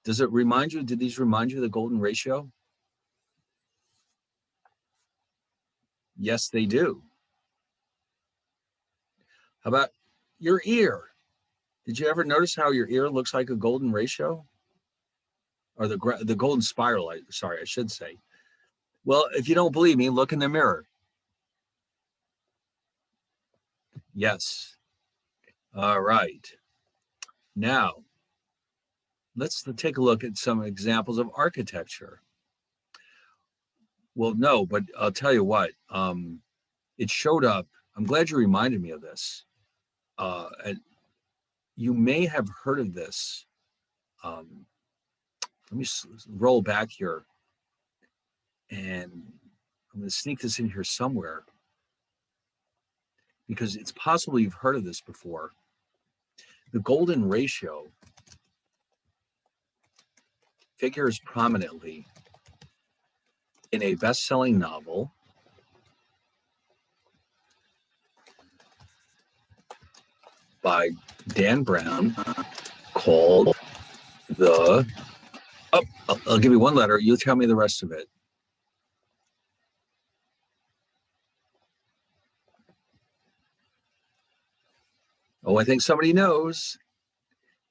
Does it remind you? Did these remind you of the golden ratio? Yes, they do. How about your ear? Did you ever notice how your ear looks like a golden ratio? Or the golden spiral, sorry, I should say. Well, if you don't believe me, look in the mirror. Yes. All right. Now, let's take a look at some examples of architecture. Well, no, but I'll tell you what, it showed up. I'm glad you reminded me of this. And you may have heard of this. Let me roll back here, and I'm going to sneak this in here somewhere because it's possible you've heard of this before. The golden ratio figures prominently in a best-selling novel by Dan Brown called the, I'll give you one letter, you tell me the rest of it. Oh, I think somebody knows.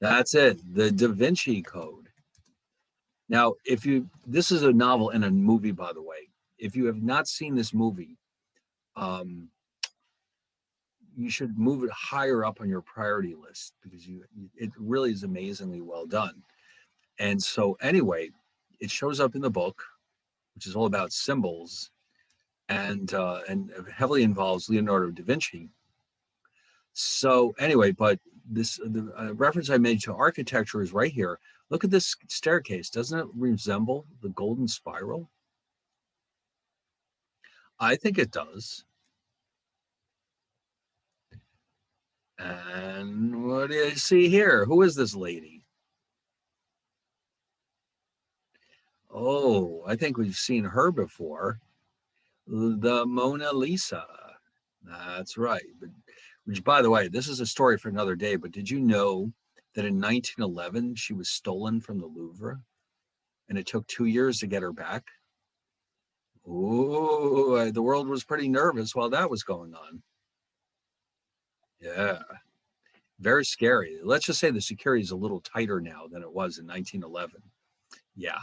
That's it, the Da Vinci Code. Now, this is a novel and a movie, by the way. If you have not seen this movie, you should move it higher up on your priority list because it really is amazingly well done. And so anyway, it shows up in the book, which is all about symbols and heavily involves Leonardo da Vinci. So anyway, but the reference I made to architecture is right here. Look at this staircase. Doesn't it resemble the golden spiral? I think it does. And what do you see here? Who is this lady? Oh, I think we've seen her before. The Mona Lisa. That's right. Which, by the way, this is a story for another day, but did you know that in 1911, she was stolen from the Louvre? And it took 2 years to get her back? Oh, the world was pretty nervous while that was going on. Yeah, very scary. Let's just say the security is a little tighter now than it was in 1911. Yeah.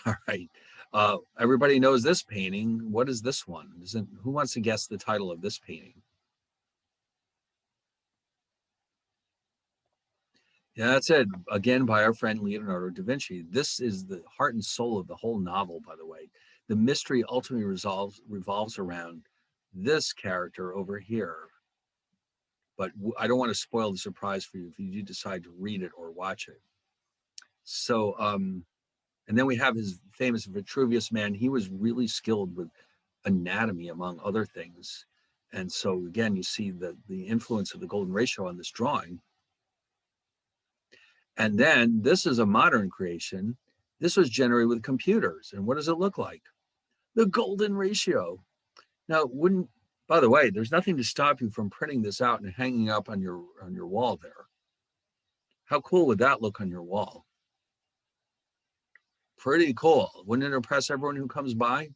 All right. Everybody knows this painting. What is this one? Who wants to guess the title of this painting? Yeah, that's it. Again, by our friend Leonardo da Vinci. This is the heart and soul of the whole novel, by the way. The mystery ultimately revolves around this character over here. But I don't want to spoil the surprise for you if you do decide to read it or watch it. So, and then we have his famous Vitruvius Man. He was really skilled with anatomy, among other things. And so, again, you see the influence of the golden ratio on this drawing. And then this is a modern creation. This was generated with computers. And what does it look like? The golden ratio. Now, by the way, there's nothing to stop you from printing this out and hanging up on your wall there. How cool would that look on your wall? Pretty cool. Wouldn't it impress everyone who comes by?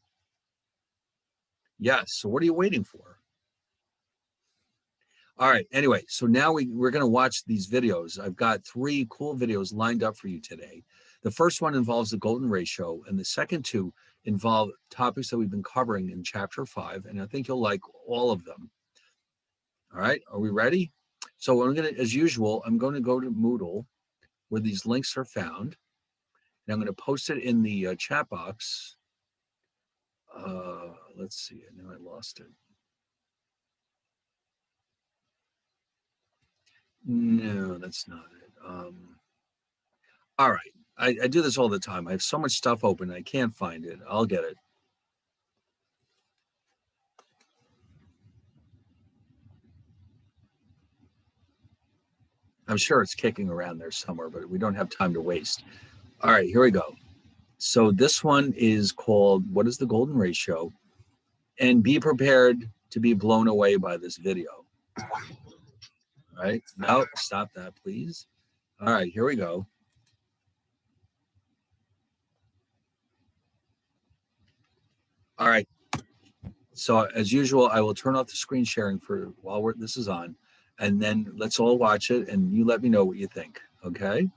Yes. So what are you waiting for? All right. Anyway, so now we're going to watch these videos. I've got 3 cool videos lined up for you today. The first one involves the golden ratio, and the second 2 involve topics that we've been covering in chapter 5, and I think you'll like all of them. All right. Are we ready? So as usual, I'm going to go to Moodle where these links are found, and I'm going to post it in the chat box. Let's see. I know I lost it. No, that's not it. All right. I do this all the time. I have so much stuff open. I can't find it. I'll get it. I'm sure it's kicking around there somewhere, but we don't have time to waste. All right, here we go. So this one is called, What is the Golden Ratio? And be prepared to be blown away by this video. All right, no, stop that, please. All right, here we go. All right. So as usual, I will turn off the screen sharing for while this is on, and then let's all watch it and you let me know what you think. Okay.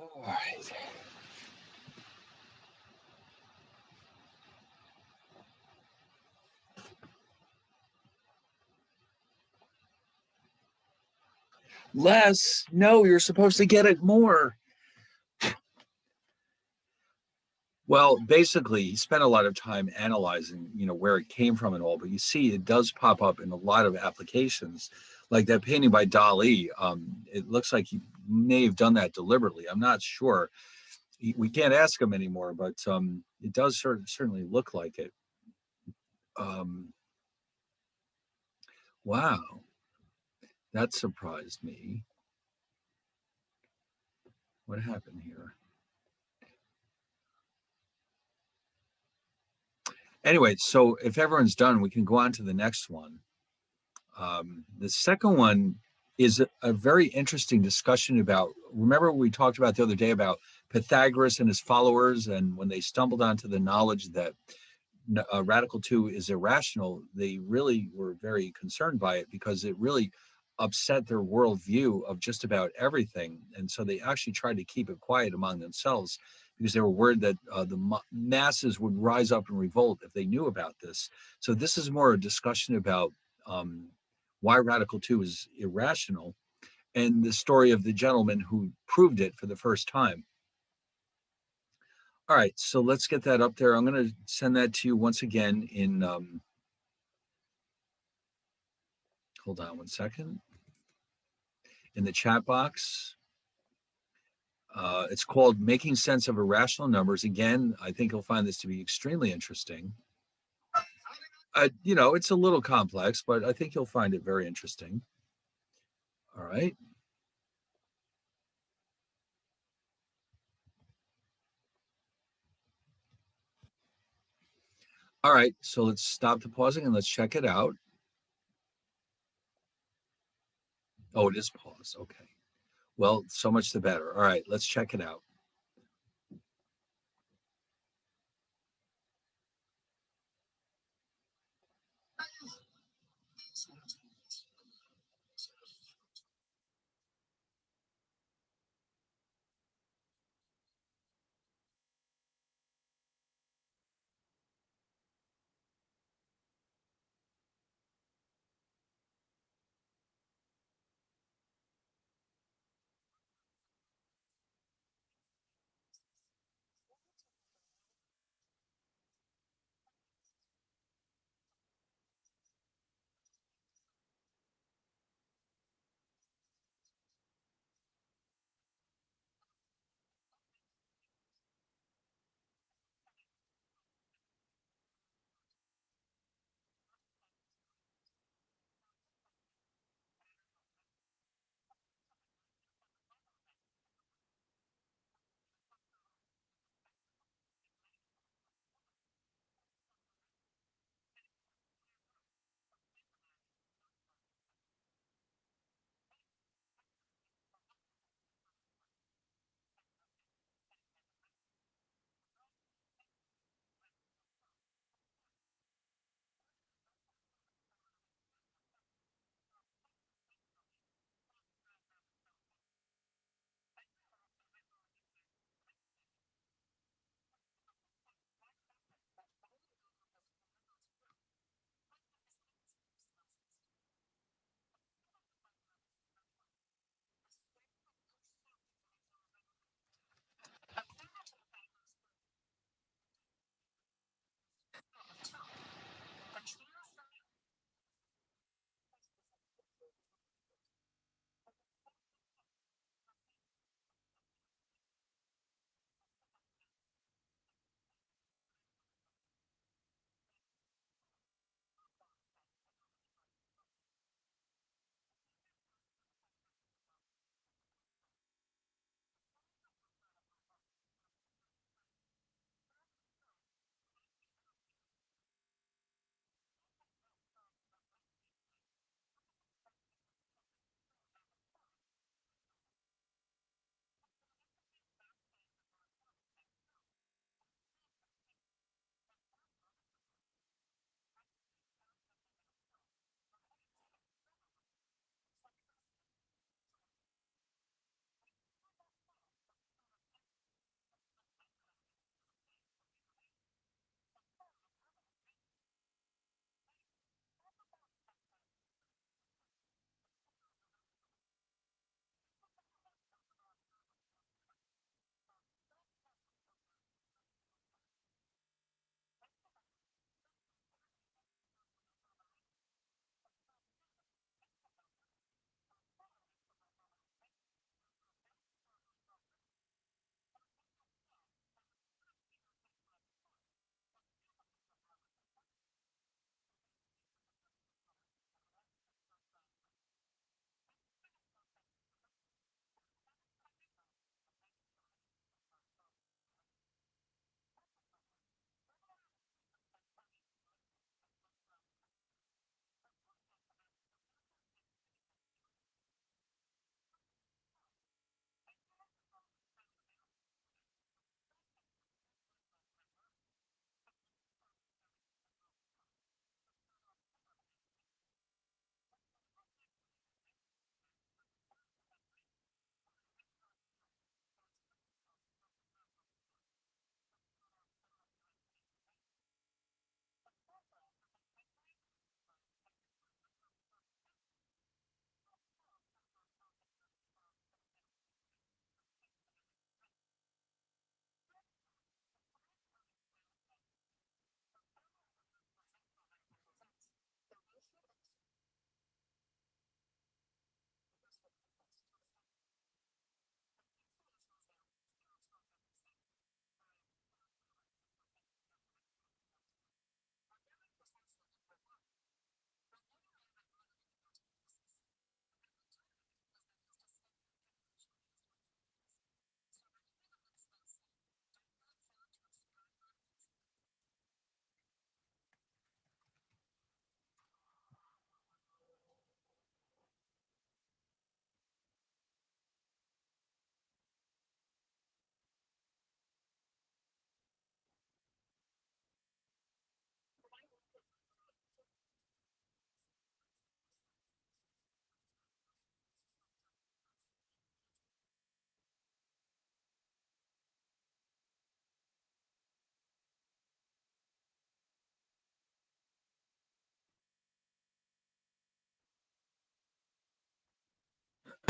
All right. Less. No, you're supposed to get it more. Well, basically, he spent a lot of time analyzing, where it came from and all, but you see it does pop up in a lot of applications. Like that painting by Dali, it looks like he may have done that deliberately. I'm not sure. We can't ask him anymore, but it does certainly look like it. Um, wow, that surprised me. What happened here? Anyway, so if everyone's done, we can go on to the next one. The second one is a very interesting discussion about, remember we talked about the other day about Pythagoras and his followers, and when they stumbled onto the knowledge that radical 2 is irrational, they really were very concerned by it because it really upset their worldview of just about everything. And so they actually tried to keep it quiet among themselves because they were worried that the masses would rise up and revolt if they knew about this. So this is more a discussion about why radical 2 is irrational and the story of the gentleman who proved it for the first time. All right, so let's get that up there. I'm going to send that to you once again in, hold on one second, in the chat box. It's called Making Sense of Irrational Numbers. Again, I think you'll find this to be extremely interesting. It's a little complex, but I think you'll find it very interesting. All right. All right, so let's stop the pausing and let's check it out. Oh, it is paused. Okay. Well, so much the better. All right, let's check it out.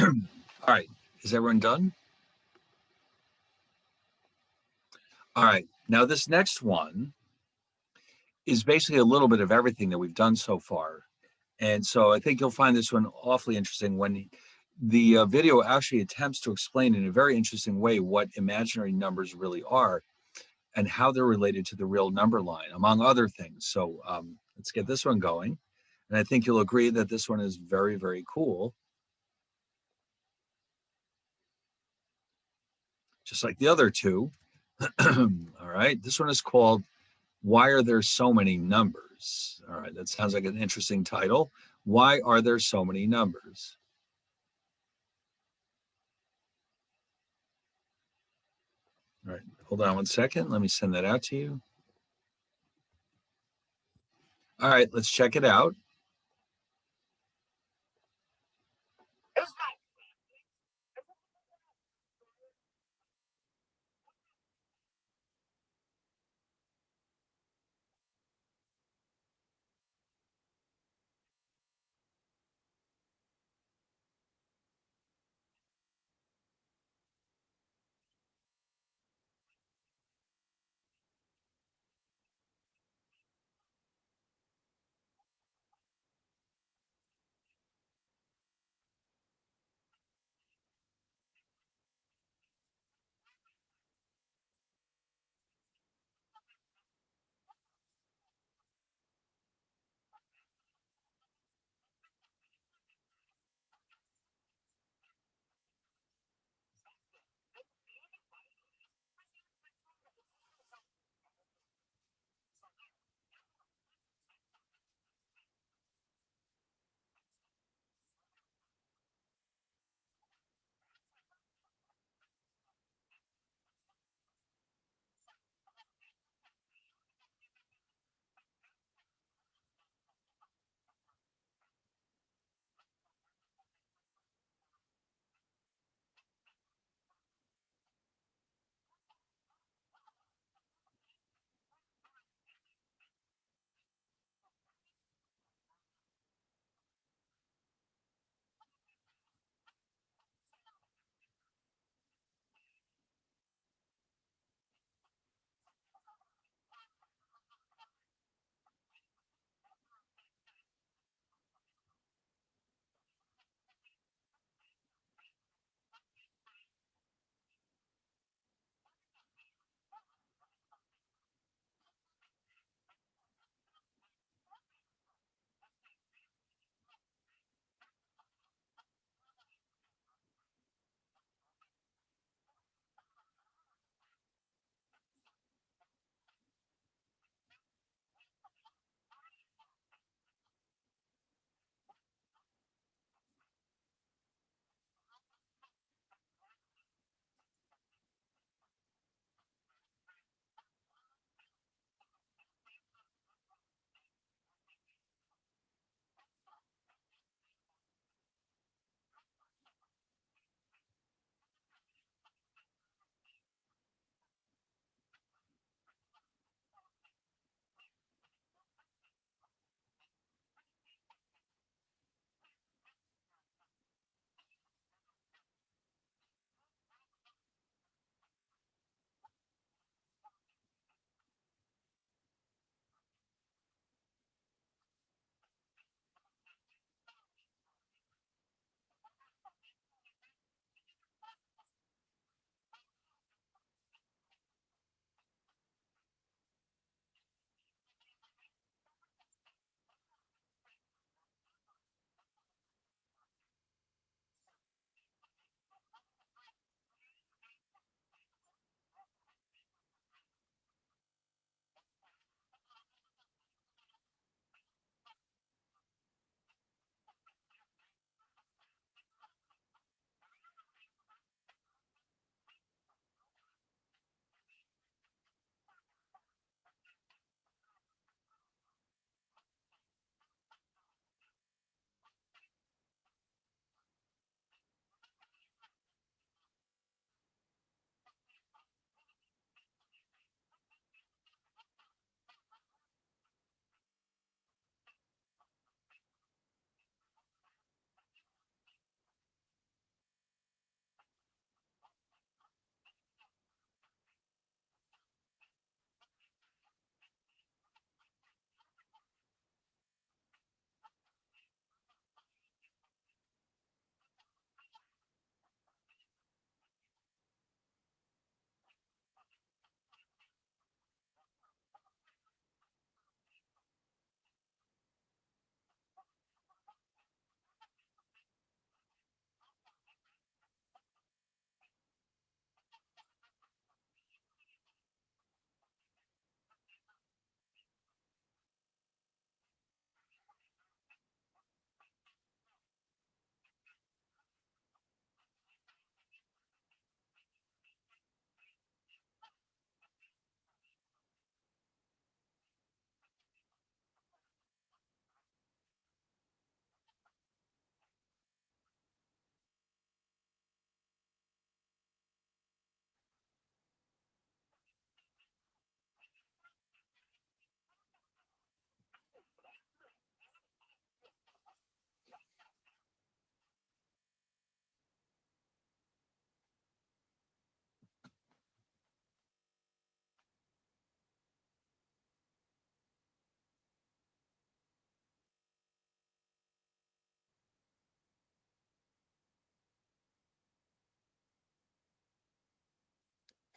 All right, is everyone done? All right, now this next one is basically a little bit of everything that we've done so far. And so I think you'll find this one awfully interesting when the video actually attempts to explain in a very interesting way what imaginary numbers really are and how they're related to the real number line, among other things. So let's get this one going. And I think you'll agree that this one is very, very cool. Just like the other two. All right, this one is called Why Are There So Many Numbers? All right, that sounds like an interesting title. Why are there so many numbers? All right, hold on one second. Let me send that out to you. All right, let's check it out.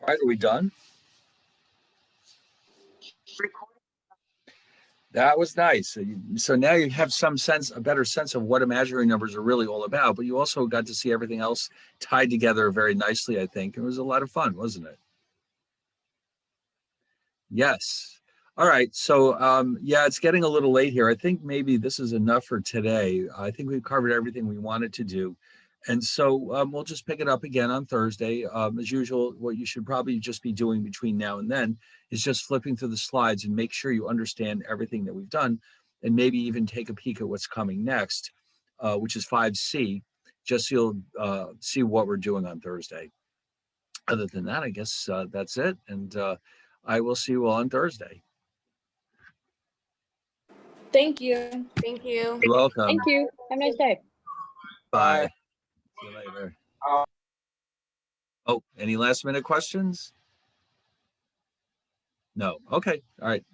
All right, are we done? That was nice. So now you have a better sense of what imaginary numbers are really all about, but you also got to see everything else tied together very nicely, I think. It was a lot of fun, wasn't it? Yes. All right. So, yeah, it's getting a little late here. I think maybe this is enough for today. I think we've covered everything we wanted to do. And so we'll just pick it up again on Thursday. As usual, what you should probably just be doing between now and then is just flipping through the slides and make sure you understand everything that we've done, and maybe even take a peek at what's coming next, which is 5C, just so you'll see what we're doing on Thursday. Other than that, I guess that's it. And I will see you all on Thursday. Thank you. Thank you. You're welcome. Thank you. Have a nice day. Bye. See you later. Oh, any last minute questions? No. Okay. All right.